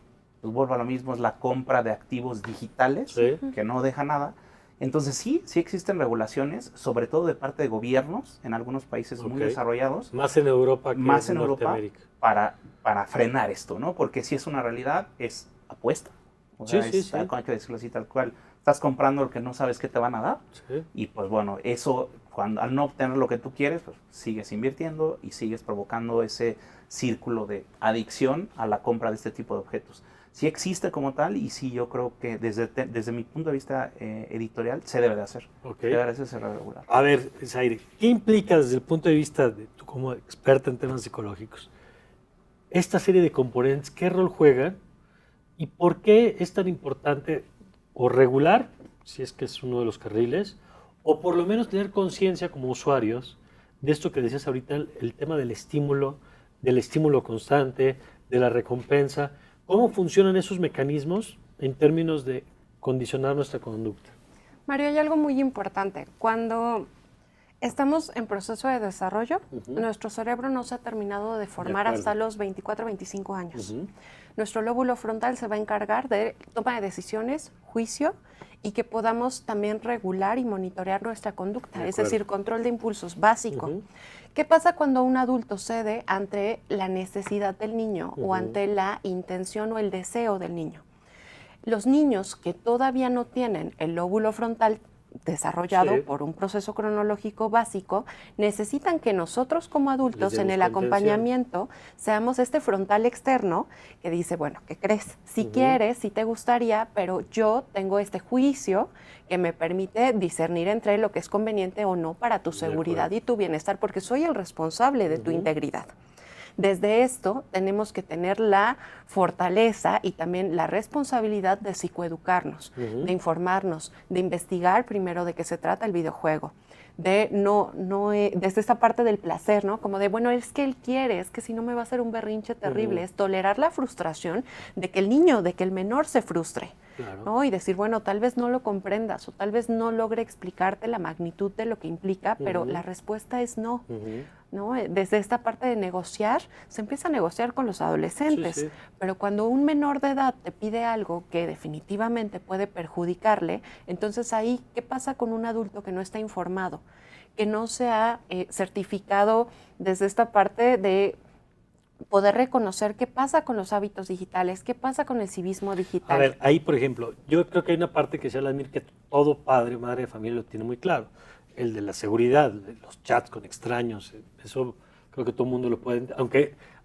pues vuelvo a lo mismo, es la compra de activos digitales, que no deja nada. Entonces sí existen regulaciones, sobre todo de parte de gobiernos en algunos países muy desarrollados. Más en Europa que más en Norteamérica. Europa para frenar esto, ¿no? Porque si es una realidad, es apuesta. O sea, hay que decirlo así tal cual. Estás comprando lo que no sabes qué te van a dar. Y pues bueno, eso, al no obtener lo que tú quieres, pues sigues invirtiendo y sigues provocando ese círculo de adicción a la compra de este tipo de objetos. Sí existe como tal y sí yo creo que desde mi punto de vista editorial se debe de hacer. Debe de hacerse regular. A ver, Zaire, ¿qué implica desde el punto de vista de tú como experta en temas psicológicos esta serie de componentes? ¿Qué rol juegan y por qué es tan importante o regular, si es que es uno de los carriles, o por lo menos tener conciencia como usuarios de esto que decías ahorita, el tema del estímulo constante, de la recompensa? ¿Cómo funcionan esos mecanismos en términos de condicionar nuestra conducta? Mario, hay algo muy importante. Cuando estamos en proceso de desarrollo, nuestro cerebro no se ha terminado de formar hasta los 24, 25 años. Nuestro lóbulo frontal se va a encargar de toma de decisiones, juicio, y que podamos también regular y monitorear nuestra conducta, es decir, control de impulsos básico. ¿Qué pasa cuando un adulto cede ante la necesidad del niño o ante la intención o el deseo del niño? Los niños que todavía no tienen el lóbulo frontal desarrollado por un proceso cronológico básico, necesitan que nosotros como adultos en el acompañamiento seamos este frontal externo que dice, bueno, ¿qué crees? Si quieres, si te gustaría, pero yo tengo este juicio que me permite discernir entre lo que es conveniente o no para tu seguridad y tu bienestar, porque soy el responsable de tu integridad. Desde esto tenemos que tener la fortaleza y también la responsabilidad de psicoeducarnos, de informarnos, de investigar primero de qué se trata el videojuego. Desde esta parte del placer, ¿no? Como de, bueno, es que él quiere, es que si no me va a hacer un berrinche terrible, es tolerar la frustración de que el niño, de que el menor se frustre, Claro. ¿no? Y decir, bueno, tal vez no lo comprendas o tal vez no logre explicarte la magnitud de lo que implica, pero la respuesta es no. ¿No? Desde esta parte de negociar, se empieza a negociar con los adolescentes, Sí, sí. pero cuando un menor de edad te pide algo que definitivamente puede perjudicarle, entonces ahí, ¿qué pasa con un adulto que no está informado, que no se ha certificado desde esta parte de poder reconocer qué pasa con los hábitos digitales, qué pasa con el civismo digital? A ver, ahí, por ejemplo, yo creo que hay una parte que se habla de que todo padre o madre de familia lo tiene muy claro. El de la seguridad, de los chats con extraños, eso creo que todo el mundo lo puede,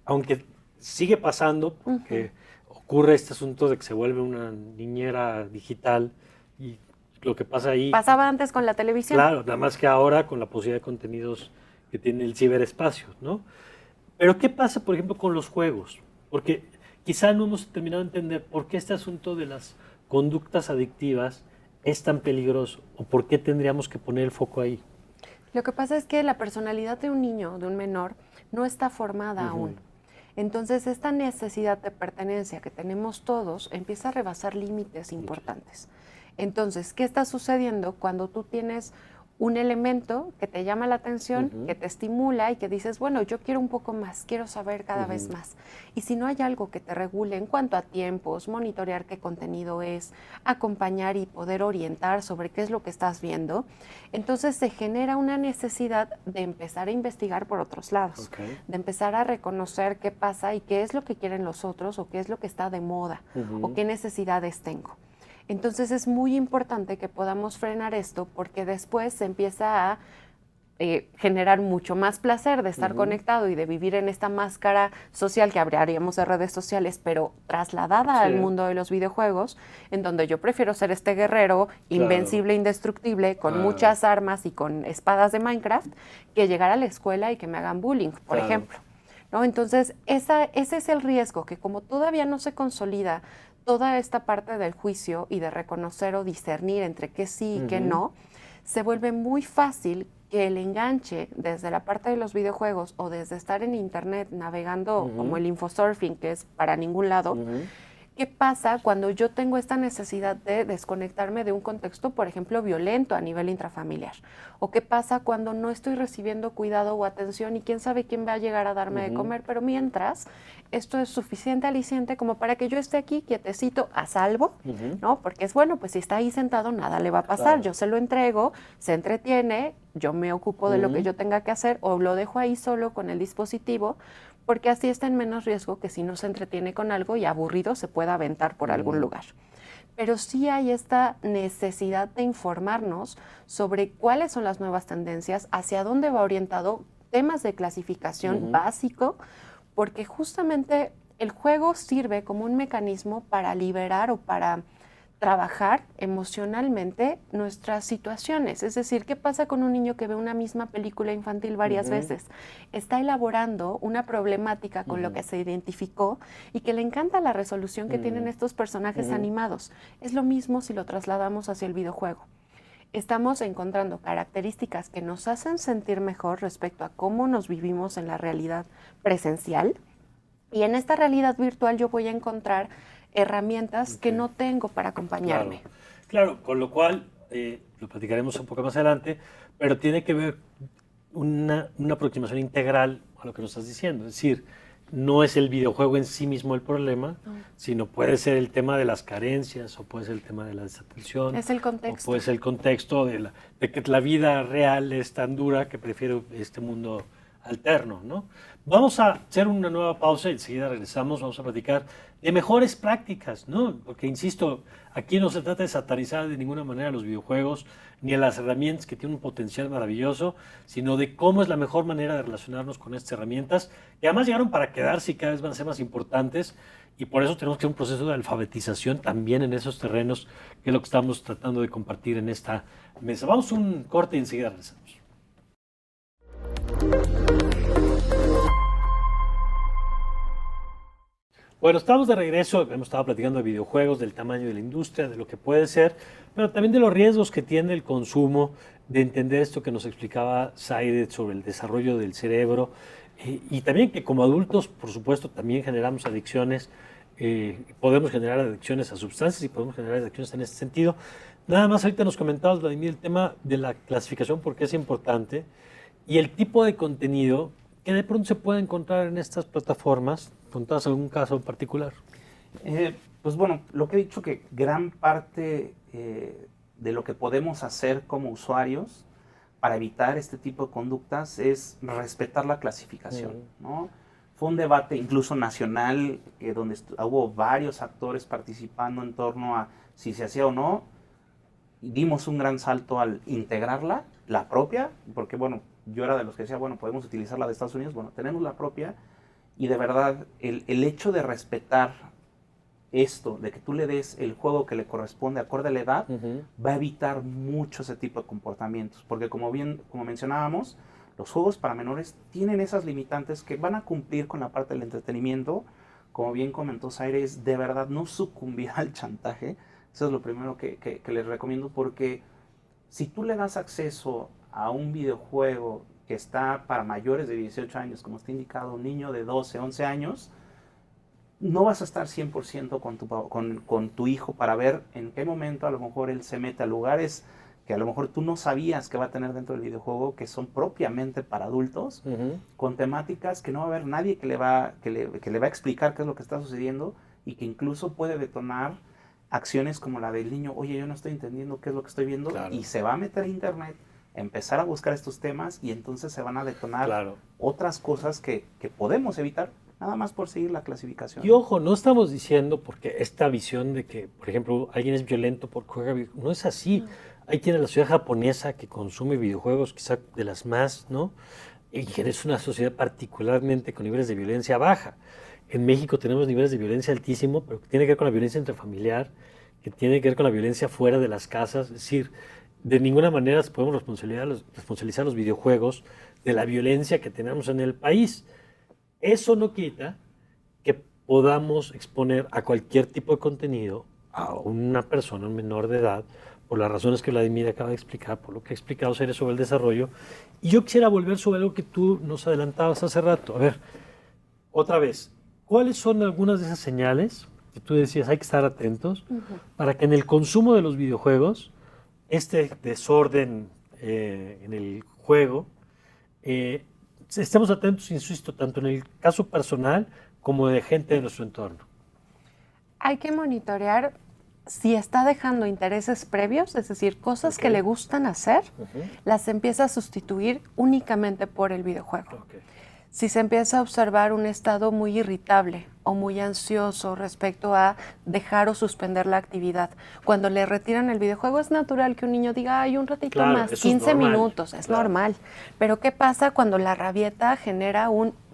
aunque sigue pasando, que ocurre este asunto de que se vuelve una niñera digital y lo que pasa ahí. Pasaba antes con la televisión. Claro, nada más que ahora con la posibilidad de contenidos que tiene el ciberespacio, ¿no? Pero ¿qué pasa, por ejemplo, con los juegos? Porque quizá no hemos terminado de entender por qué este asunto de las conductas adictivas es tan peligroso o por qué tendríamos que poner el foco ahí. Lo que pasa es que la personalidad de un niño, de un menor, no está formada aún. Entonces, esta necesidad de pertenencia que tenemos todos empieza a rebasar límites importantes. Entonces, ¿qué está sucediendo cuando tú tienes un elemento que te llama la atención, que te estimula y que dices, bueno, yo quiero un poco más, quiero saber cada vez más? Y si no hay algo que te regule en cuanto a tiempos, monitorear qué contenido es, acompañar y poder orientar sobre qué es lo que estás viendo, entonces se genera una necesidad de empezar a investigar por otros lados, de empezar a reconocer qué pasa y qué es lo que quieren los otros o qué es lo que está de moda o qué necesidades tengo. Entonces es muy importante que podamos frenar esto porque después se empieza a generar mucho más placer de estar conectado y de vivir en esta máscara social que hablaríamos de redes sociales, pero trasladada al mundo de los videojuegos, en donde yo prefiero ser este guerrero invencible, indestructible, con muchas armas y con espadas de Minecraft, que llegar a la escuela y que me hagan bullying, por ejemplo. ¿No? Entonces, ese es el riesgo, que como todavía no se consolida toda esta parte del juicio y de reconocer o discernir entre qué sí y qué no, se vuelve muy fácil que el enganche desde la parte de los videojuegos o desde estar en internet navegando como el infosurfing, que es para ningún lado, ¿qué pasa cuando yo tengo esta necesidad de desconectarme de un contexto, por ejemplo, violento a nivel intrafamiliar? ¿O qué pasa cuando no estoy recibiendo cuidado o atención y quién sabe quién va a llegar a darme de comer? Pero mientras, esto es suficiente aliciente como para que yo esté aquí quietecito, a salvo, ¿no? Porque es bueno, pues si está ahí sentado, nada le va a pasar. Yo se lo entrego, se entretiene, yo me ocupo de lo que yo tenga que hacer o lo dejo ahí solo con el dispositivo, porque así está en menos riesgo que si no se entretiene con algo y aburrido se pueda aventar por algún lugar. Pero sí hay esta necesidad de informarnos sobre cuáles son las nuevas tendencias, hacia dónde va orientado, temas de clasificación básico, porque justamente el juego sirve como un mecanismo para liberar o para trabajar emocionalmente nuestras situaciones. Es decir, ¿qué pasa con un niño que ve una misma película infantil varias veces? Está elaborando una problemática con lo que se identificó y que le encanta la resolución que tienen estos personajes animados. Es lo mismo si lo trasladamos hacia el videojuego. Estamos encontrando características que nos hacen sentir mejor respecto a cómo nos vivimos en la realidad presencial, y en esta realidad virtual yo voy a encontrar herramientas que no tengo para acompañarme. Claro, con lo cual, lo platicaremos un poco más adelante, pero tiene que ver una aproximación integral a lo que nos estás diciendo. Es decir, no es el videojuego en sí mismo el problema, sino puede ser el tema de las carencias, o puede ser el tema de la desatención. Es el contexto. O puede ser el contexto de que la vida real es tan dura que prefiero este mundo alterno, ¿no? Vamos a hacer una nueva pausa y enseguida regresamos, vamos a platicar de mejores prácticas, ¿no? Porque, insisto, aquí no se trata de satanizar de ninguna manera los videojuegos ni a las herramientas que tienen un potencial maravilloso, sino de cómo es la mejor manera de relacionarnos con estas herramientas, que además llegaron para quedarse y cada vez van a ser más importantes, y por eso tenemos que hacer un proceso de alfabetización también en esos terrenos, que es lo que estamos tratando de compartir en esta mesa. Vamos a un corte y enseguida regresamos. Bueno, estamos de regreso, hemos estado platicando de videojuegos, del tamaño de la industria, de lo que puede ser, pero también de los riesgos que tiene el consumo, de entender esto que nos explicaba Zaire sobre el desarrollo del cerebro, y también que como adultos, por supuesto, también generamos adicciones, podemos generar adicciones a sustancias y podemos generar adicciones en este sentido. Nada más ahorita nos comentabas, Vladimir, el tema de la clasificación, porque es importante, y el tipo de contenido que de pronto se puede encontrar en estas plataformas. ¿Contabas algún caso en particular? Pues bueno, lo que he dicho que gran parte de lo que podemos hacer como usuarios para evitar este tipo de conductas es respetar la clasificación, ¿no? Fue un debate incluso nacional donde hubo varios actores participando en torno a si se hacía o no. Y dimos un gran salto al integrarla, la propia, porque bueno, yo era de los que decía, bueno, podemos utilizar la de Estados Unidos, bueno, tenemos la propia, y de verdad, el hecho de respetar esto, de que tú le des el juego que le corresponde acorde a la edad, va a evitar mucho ese tipo de comportamientos, porque como mencionábamos, los juegos para menores tienen esas limitantes que van a cumplir con la parte del entretenimiento. Como bien comentó Zaire, es de verdad no sucumbir al chantaje. Eso es lo primero que les recomiendo, porque si tú le das acceso a un videojuego que está para mayores de 18 años, como está indicado, un niño de 12, 11 años, no vas a estar 100% con tu hijo para ver en qué momento a lo mejor él se mete a lugares que a lo mejor tú no sabías que va a tener dentro del videojuego, que son propiamente para adultos, con temáticas que no va a haber nadie que le va a explicar qué es lo que está sucediendo, y que incluso puede detonar acciones como la del niño, oye, yo no estoy entendiendo qué es lo que estoy viendo, claro. Y se va a meter a internet, empezar a buscar estos temas, y entonces se van a detonar, claro, otras cosas que podemos evitar nada más por seguir la clasificación. Y ojo, no estamos diciendo, porque esta visión de que, por ejemplo, alguien es violento porque juega videojuegos, no es así. Ahí tiene la sociedad japonesa que consume videojuegos, quizá de las más, ¿no? Y que es una sociedad particularmente con niveles de violencia baja. En México tenemos niveles de violencia altísimos, pero que tiene que ver con la violencia intrafamiliar, que tiene que ver con la violencia fuera de las casas. Es decir, de ninguna manera podemos responsabilizar los videojuegos de la violencia que tenemos en el país. Eso no quita que podamos exponer a cualquier tipo de contenido a una persona, un menor de edad, por las razones que Vladimir acaba de explicar, por lo que ha explicado Ceres sobre el desarrollo. Y yo quisiera volver sobre algo que tú nos adelantabas hace rato. A ver, otra vez, ¿cuáles son algunas de esas señales que tú decías hay que estar atentos para que en el consumo de los videojuegos, este desorden en el juego, estemos atentos, insisto, tanto en el caso personal como de gente de nuestro entorno? Hay que monitorear si está dejando intereses previos, es decir, cosas que le gustan hacer, las empieza a sustituir únicamente por el videojuego. Si se empieza a observar un estado muy irritable o muy ansioso respecto a dejar o suspender la actividad, cuando le retiran el videojuego es natural que un niño diga, ay, un ratito más, 15 minutos, es normal. Pero ¿qué pasa cuando la rabieta genera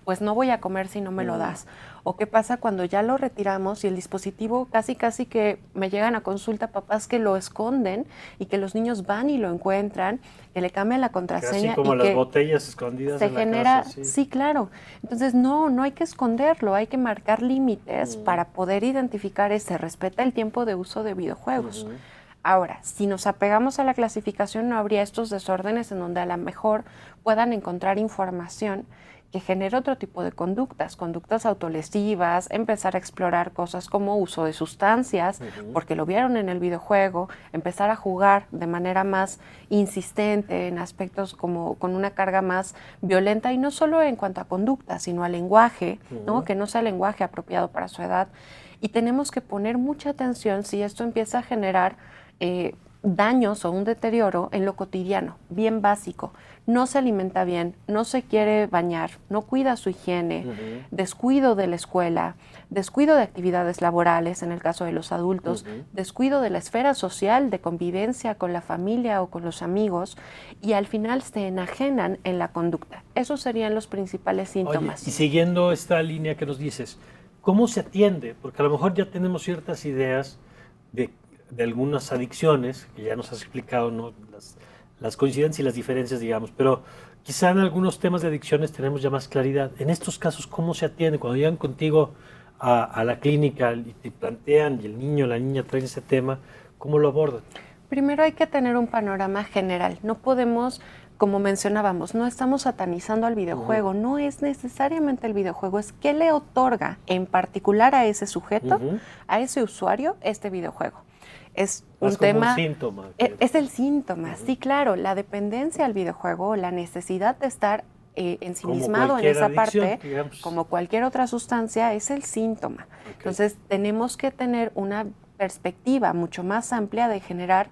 pues no voy a comer si no me lo das? ¿O qué pasa cuando ya lo retiramos y el dispositivo casi que me llegan a consulta papás que lo esconden y que los niños van y lo encuentran, que le cambian la contraseña? Así como y las que botellas escondidas se en la genera, casa, sí, claro. Entonces no hay que esconderlo, hay que marcar límites para poder identificar respeta el tiempo de uso de videojuegos. Ahora, si nos apegamos a la clasificación, no habría estos desórdenes en donde a lo mejor puedan encontrar información que genere otro tipo de conductas autolesivas, empezar a explorar cosas como uso de sustancias, porque lo vieron en el videojuego, empezar a jugar de manera más insistente en aspectos como con una carga más violenta, y no solo en cuanto a conducta, sino al lenguaje, ¿no? Que no sea el lenguaje apropiado para su edad. Y tenemos que poner mucha atención si esto empieza a generar daños o un deterioro en lo cotidiano, bien básico. No se alimenta bien, no se quiere bañar, no cuida su higiene, descuido de la escuela, descuido de actividades laborales en el caso de los adultos, descuido de la esfera social, de convivencia con la familia o con los amigos, y al final se enajenan en la conducta. Esos serían los principales síntomas. Oye, y siguiendo esta línea que nos dices, ¿cómo se atiende? Porque a lo mejor ya tenemos ciertas ideas de algunas adicciones, que ya nos has explicado, ¿no? Las coincidencias y las diferencias, digamos, pero quizá en algunos temas de adicciones tenemos ya más claridad. En estos casos, ¿cómo se atiende? Cuando llegan contigo a la clínica y te plantean, y el niño o la niña traen ese tema, ¿cómo lo abordan? Primero hay que tener un panorama general. No podemos, como mencionábamos, no estamos satanizando al videojuego. No es necesariamente el videojuego, es qué le otorga en particular a ese sujeto, a ese usuario, este videojuego. Es un tema. Un síntoma. Es el síntoma, sí, claro. La dependencia al videojuego, la necesidad de estar ensimismado en esa parte, digamos, como cualquier otra sustancia, es el síntoma. Okay. Entonces, tenemos que tener una perspectiva mucho más amplia de generar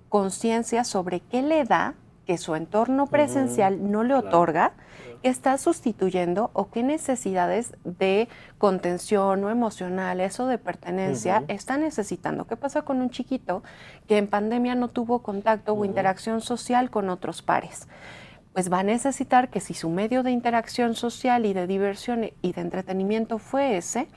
conciencia sobre qué le da que su entorno presencial no le otorga, qué está sustituyendo o qué necesidades de contención o emocionales o de pertenencia está necesitando. ¿Qué pasa con un chiquito que en pandemia no tuvo contacto o interacción social con otros pares? Pues va a necesitar que si su medio de interacción social y de diversión y de entretenimiento fue ese,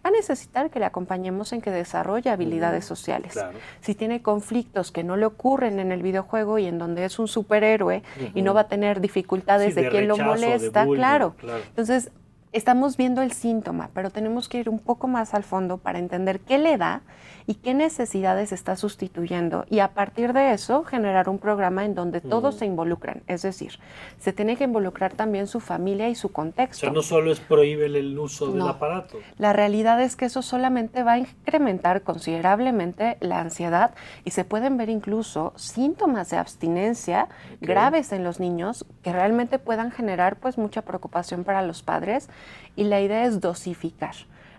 va a necesitar que le acompañemos en que desarrolle habilidades sociales. Claro. Si tiene conflictos que no le ocurren en el videojuego y en donde es un superhéroe y no va a tener dificultades de quién lo molesta, bullying, claro. Entonces, estamos viendo el síntoma, pero tenemos que ir un poco más al fondo para entender qué le da y qué necesidades está sustituyendo y a partir de eso generar un programa en donde todos se involucran. Es decir, se tiene que involucrar también su familia y su contexto. O sea, no solo es prohíbe el uso del aparato. La realidad es que eso solamente va a incrementar considerablemente la ansiedad y se pueden ver incluso síntomas de abstinencia graves en los niños que realmente puedan generar pues mucha preocupación para los padres y la idea es dosificar.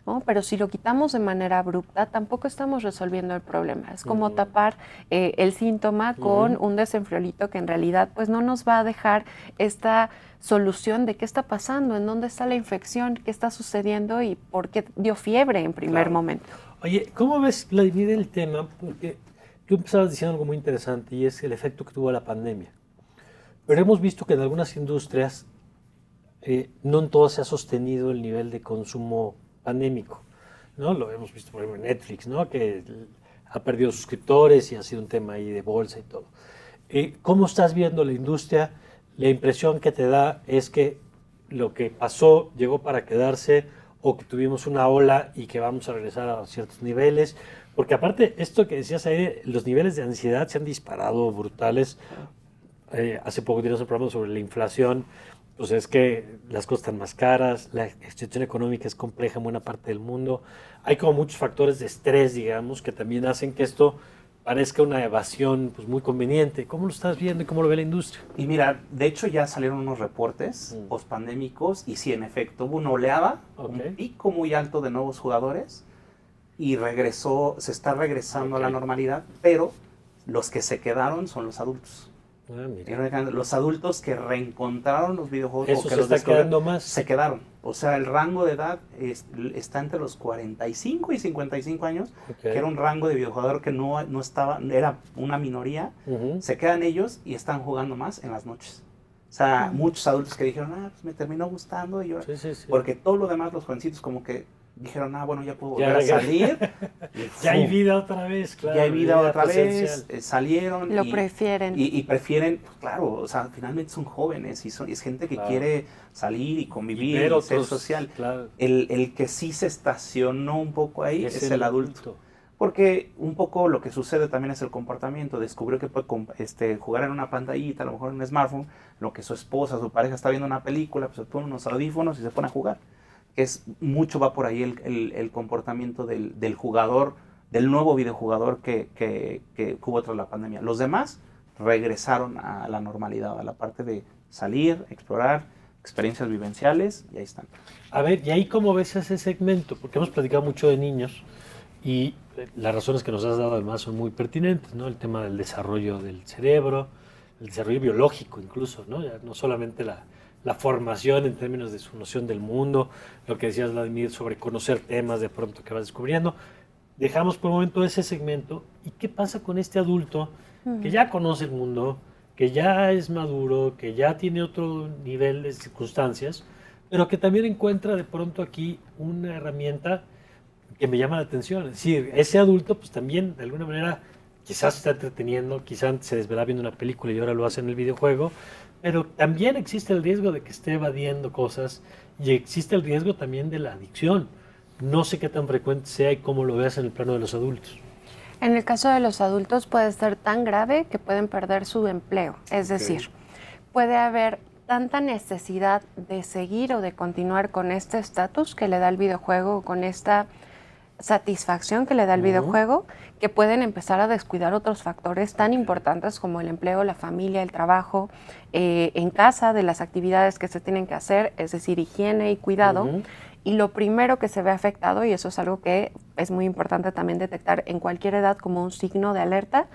¿no? Pero si lo quitamos de manera abrupta, tampoco estamos resolviendo el problema. Es como tapar el síntoma con un desenfriolito que en realidad pues no nos va a dejar esta solución de qué está pasando, en dónde está la infección, qué está sucediendo y por qué dio fiebre en primer momento. Oye, ¿cómo ves, Vladimir, el tema? Porque tú empezabas diciendo algo muy interesante y es el efecto que tuvo la pandemia. Pero hemos visto que en algunas industrias no en todo se ha sostenido el nivel de consumo pandémico, ¿no? Lo hemos visto, por ejemplo, en Netflix, ¿no? Que ha perdido suscriptores y ha sido un tema ahí de bolsa y todo. ¿Cómo estás viendo la industria? La impresión que te da es que lo que pasó llegó para quedarse o que tuvimos una ola y que vamos a regresar a ciertos niveles. Porque aparte, esto que decías ahí, los niveles de ansiedad se han disparado brutales. Hace poco tuvimos un programa sobre la inflación. Pues es que las cosas están más caras, la situación económica es compleja en buena parte del mundo. Hay como muchos factores de estrés, digamos, que también hacen que esto parezca una evasión pues, muy conveniente. ¿Cómo lo estás viendo y cómo lo ve la industria? Y mira, de hecho ya salieron unos reportes pospandémicos y sí, en efecto, hubo una oleada, un pico muy alto de nuevos jugadores y se está regresando a la normalidad, pero los que se quedaron son los adultos. Los adultos que reencontraron los videojuegos eso o que se los está quedando más. Se quedaron. O sea, el rango de edad está entre los 45 y 55 años, que era un rango de videojugador que no estaba, era una minoría. Se quedan ellos y están jugando más en las noches. O sea, muchos adultos que dijeron, pues me terminó gustando. Y yo, porque todo lo demás, los jovencitos como que dijeron, bueno, ya puedo volver a salir. Ya hay vida otra vez, claro. Ya hay vida otra vez, salieron. Lo prefieren. Y prefieren, pues, claro, o sea, finalmente son jóvenes y es gente que quiere salir y convivir y ser social. Claro. El que sí se estacionó un poco ahí es el adulto. Porque un poco lo que sucede también es el comportamiento. Descubrió que puede jugar en una pantallita, a lo mejor en un smartphone, lo que su esposa, su pareja está viendo una película, pues se pone unos audífonos y se pone a jugar. Mucho va por ahí el comportamiento del jugador, del nuevo videojugador que hubo tras la pandemia. Los demás regresaron a la normalidad, a la parte de salir, explorar, experiencias vivenciales, y ahí están. A ver, ¿y ahí cómo ves ese segmento? Porque hemos platicado mucho de niños y las razones que nos has dado además son muy pertinentes, ¿no? El tema del desarrollo del cerebro, el desarrollo biológico incluso, ¿no? Ya no solamente la formación en términos de su noción del mundo, lo que decías, Vladimir, sobre conocer temas de pronto que vas descubriendo. Dejamos por un momento ese segmento. ¿Y qué pasa con este adulto que ya conoce el mundo, que ya es maduro, que ya tiene otro nivel de circunstancias, pero que también encuentra de pronto aquí una herramienta que me llama la atención? Es decir, ese adulto pues también de alguna manera quizás se está entreteniendo, quizás se desvela viendo una película y ahora lo hace en el videojuego, pero también existe el riesgo de que esté evadiendo cosas y existe el riesgo también de la adicción. No sé qué tan frecuente sea y cómo lo veas en el plano de los adultos. En el caso de los adultos puede ser tan grave que pueden perder su empleo. Es decir, puede haber tanta necesidad de seguir o de continuar con este estatus que le da el videojuego, con esta satisfacción que le da el videojuego, que pueden empezar a descuidar otros factores tan importantes como el empleo, la familia, el trabajo, en casa, de las actividades que se tienen que hacer, es decir, higiene y cuidado. Y lo primero que se ve afectado, y eso es algo que es muy importante también detectar en cualquier edad como un signo de alerta,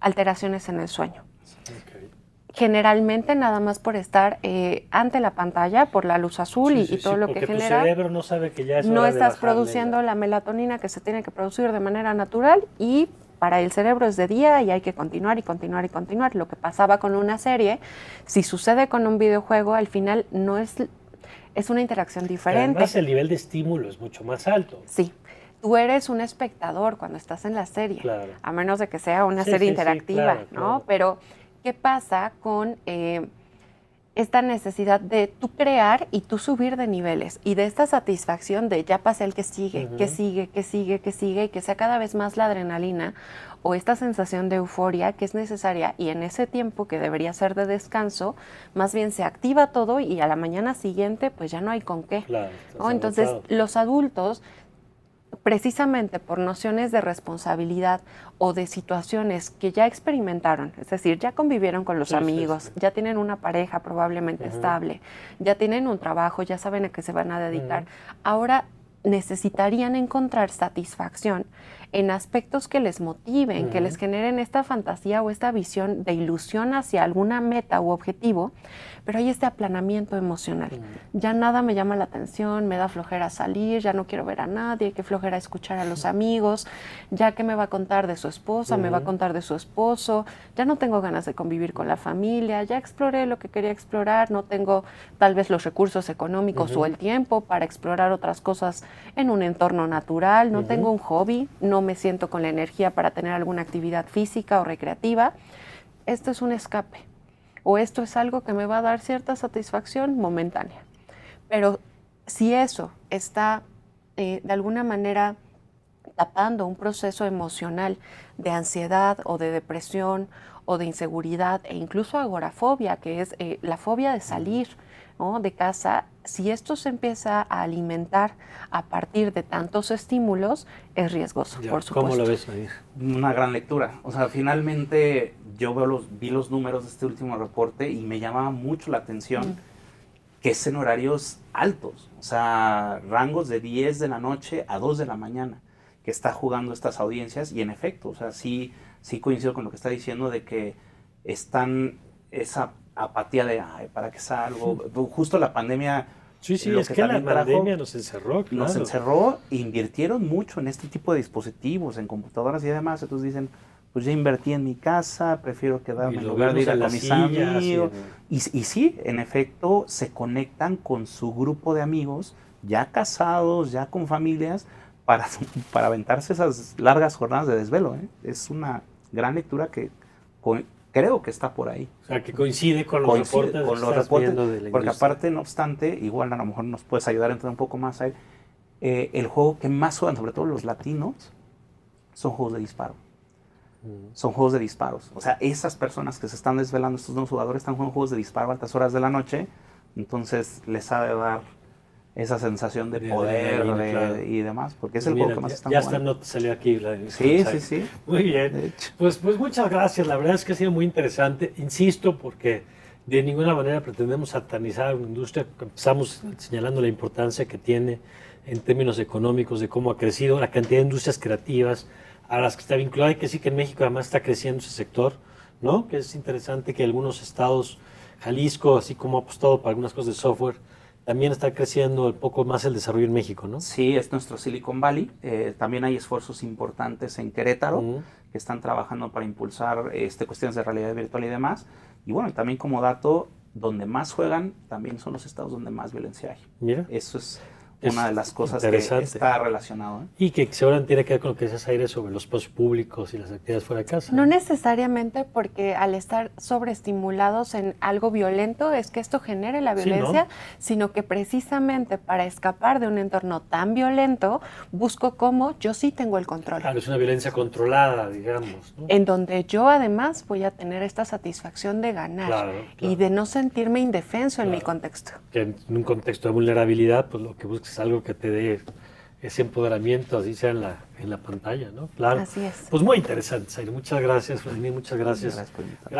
alteraciones en el sueño. Generalmente nada más por estar ante la pantalla, por la luz azul y todo lo que genera. Tu cerebro no sabe que ya es no hora de estás bajarle produciendo la melatonina que se tiene que producir de manera natural y para el cerebro es de día y hay que continuar y continuar y continuar. Lo que pasaba con una serie, si sucede con un videojuego, al final no es una interacción diferente. Además, el nivel de estímulo es mucho más alto. Sí. Tú eres un espectador cuando estás en la serie, Claro. a menos de que sea una serie interactiva, claro, ¿no? claro. Pero, ¿qué pasa con esta necesidad de tú crear y tú subir de niveles? Y de esta satisfacción de ya pasé el que sigue, que sigue, que sigue, que sigue, y que sea cada vez más la adrenalina o esta sensación de euforia que es necesaria, y en ese tiempo que debería ser de descanso, más bien se activa todo y a la mañana siguiente pues ya no hay con qué. Claro, ¿no? Entonces, los adultos, precisamente por nociones de responsabilidad o de situaciones que ya experimentaron, es decir, ya convivieron con los amigos, ya tienen una pareja probablemente estable, ya tienen un trabajo, ya saben a qué se van a dedicar, ahora necesitarían encontrar satisfacción en aspectos que les motiven, que les generen esta fantasía o esta visión de ilusión hacia alguna meta u objetivo, pero hay este aplanamiento emocional. Ya nada me llama la atención, me da flojera salir, ya no quiero ver a nadie, qué flojera escuchar a los amigos, ya que me va a contar de su esposa, me va a contar de su esposo, ya no tengo ganas de convivir con la familia, ya exploré lo que quería explorar, no tengo tal vez los recursos económicos o el tiempo para explorar otras cosas en un entorno natural, no tengo un hobby, no me siento con la energía para tener alguna actividad física o recreativa. Esto es un escape o esto es algo que me va a dar cierta satisfacción momentánea. Pero si eso está de alguna manera tapando un proceso emocional de ansiedad o de depresión o de inseguridad e incluso agorafobia, que es la fobia de salir, ¿no?, de casa, si esto se empieza a alimentar a partir de tantos estímulos, es riesgoso, por supuesto. ¿Cómo lo ves, Nadir? Una gran lectura. O sea, finalmente yo vi los números de este último reporte y me llamaba mucho la atención que es en horarios altos. O sea, rangos de 10 de la noche a 2 de la mañana que está jugando estas audiencias. Y en efecto, o sea, sí coincido con lo que está diciendo de que están esa apatía de, ay, ¿para qué salgo? Justo la pandemia... Sí, es que la pandemia nos encerró, claro. Nos encerró e invirtieron mucho en este tipo de dispositivos, en computadoras y demás. Entonces dicen, pues ya invertí en mi casa, prefiero quedarme en lugar de ir con mis amigos. Y sí, en efecto, se conectan con su grupo de amigos, ya casados, ya con familias, para aventarse esas largas jornadas de desvelo. Es una gran lectura que creo que está por ahí. O sea, que coincide con los reportes de la porque industria. aparte, no obstante, igual a lo mejor nos puedes ayudar a entrar un poco más ahí. El juego que más juegan, sobre todo los latinos, son juegos de disparo. Son juegos de disparos. O sea, esas personas que se están desvelando, estos nuevos jugadores, están jugando juegos de disparo a altas horas de la noche, entonces les ha de dar esa sensación de poder claro. Y demás, porque es el juego que más están jugando. Ya está, no te salió aquí. Sí. Muy bien. Pues muchas gracias. La verdad es que ha sido muy interesante. Insisto, porque de ninguna manera pretendemos satanizar una industria. Empezamos señalando la importancia que tiene en términos económicos, de cómo ha crecido la cantidad de industrias creativas a las que está vinculada. Hay que decir que en México además está creciendo ese sector, ¿no? Que es interesante que algunos estados, Jalisco, así como ha apostado para algunas cosas de software, también está creciendo un poco más el desarrollo en México, ¿no? Sí, es nuestro Silicon Valley. También hay esfuerzos importantes en Querétaro que están trabajando para impulsar cuestiones de realidad virtual y demás. Y bueno, también como dato, donde más juegan también son los estados donde más violencia hay. Mira. Eso es Es una de las cosas que interesante. está relacionado. Y que seguramente tiene que ver con lo que decías, Aire, sobre los espacios públicos y las actividades fuera de casa. No necesariamente, porque al estar sobreestimulados en algo violento es que esto genere la Sí, violencia, ¿no? sino que precisamente para escapar de un entorno tan violento, busco cómo yo sí tengo el control. Claro, es una violencia controlada, digamos, ¿no? En donde yo además voy a tener esta satisfacción de ganar Claro, claro. y de no sentirme indefenso en mi Claro. contexto. Que en un contexto de vulnerabilidad, pues lo que buscas es algo que te dé ese empoderamiento, así sea en la pantalla, ¿no? Claro. Así es. Pues muy interesante, Zaire. Muchas gracias, Vladimir, muchas gracias. Gracias por invitarme.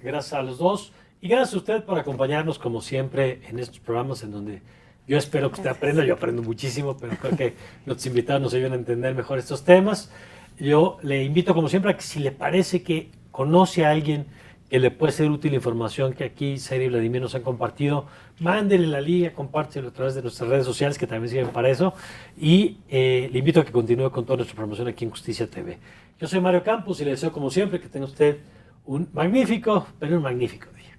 Gracias a los dos. Y gracias a usted por acompañarnos, como siempre, en estos programas en donde yo espero que usted aprenda. Yo aprendo muchísimo, pero creo que los invitados nos ayudan a entender mejor estos temas. Yo le invito, como siempre, a que si le parece que conoce a alguien que le puede ser útil la información que aquí Zaire y Vladimir nos han compartido, mándele la liga, compártelo a través de nuestras redes sociales, que también sirven para eso. Y le invito a que continúe con toda nuestra promoción aquí en Justicia TV. Yo soy Mario Campos y le deseo, como siempre, que tenga usted un magnífico, pero un magnífico día.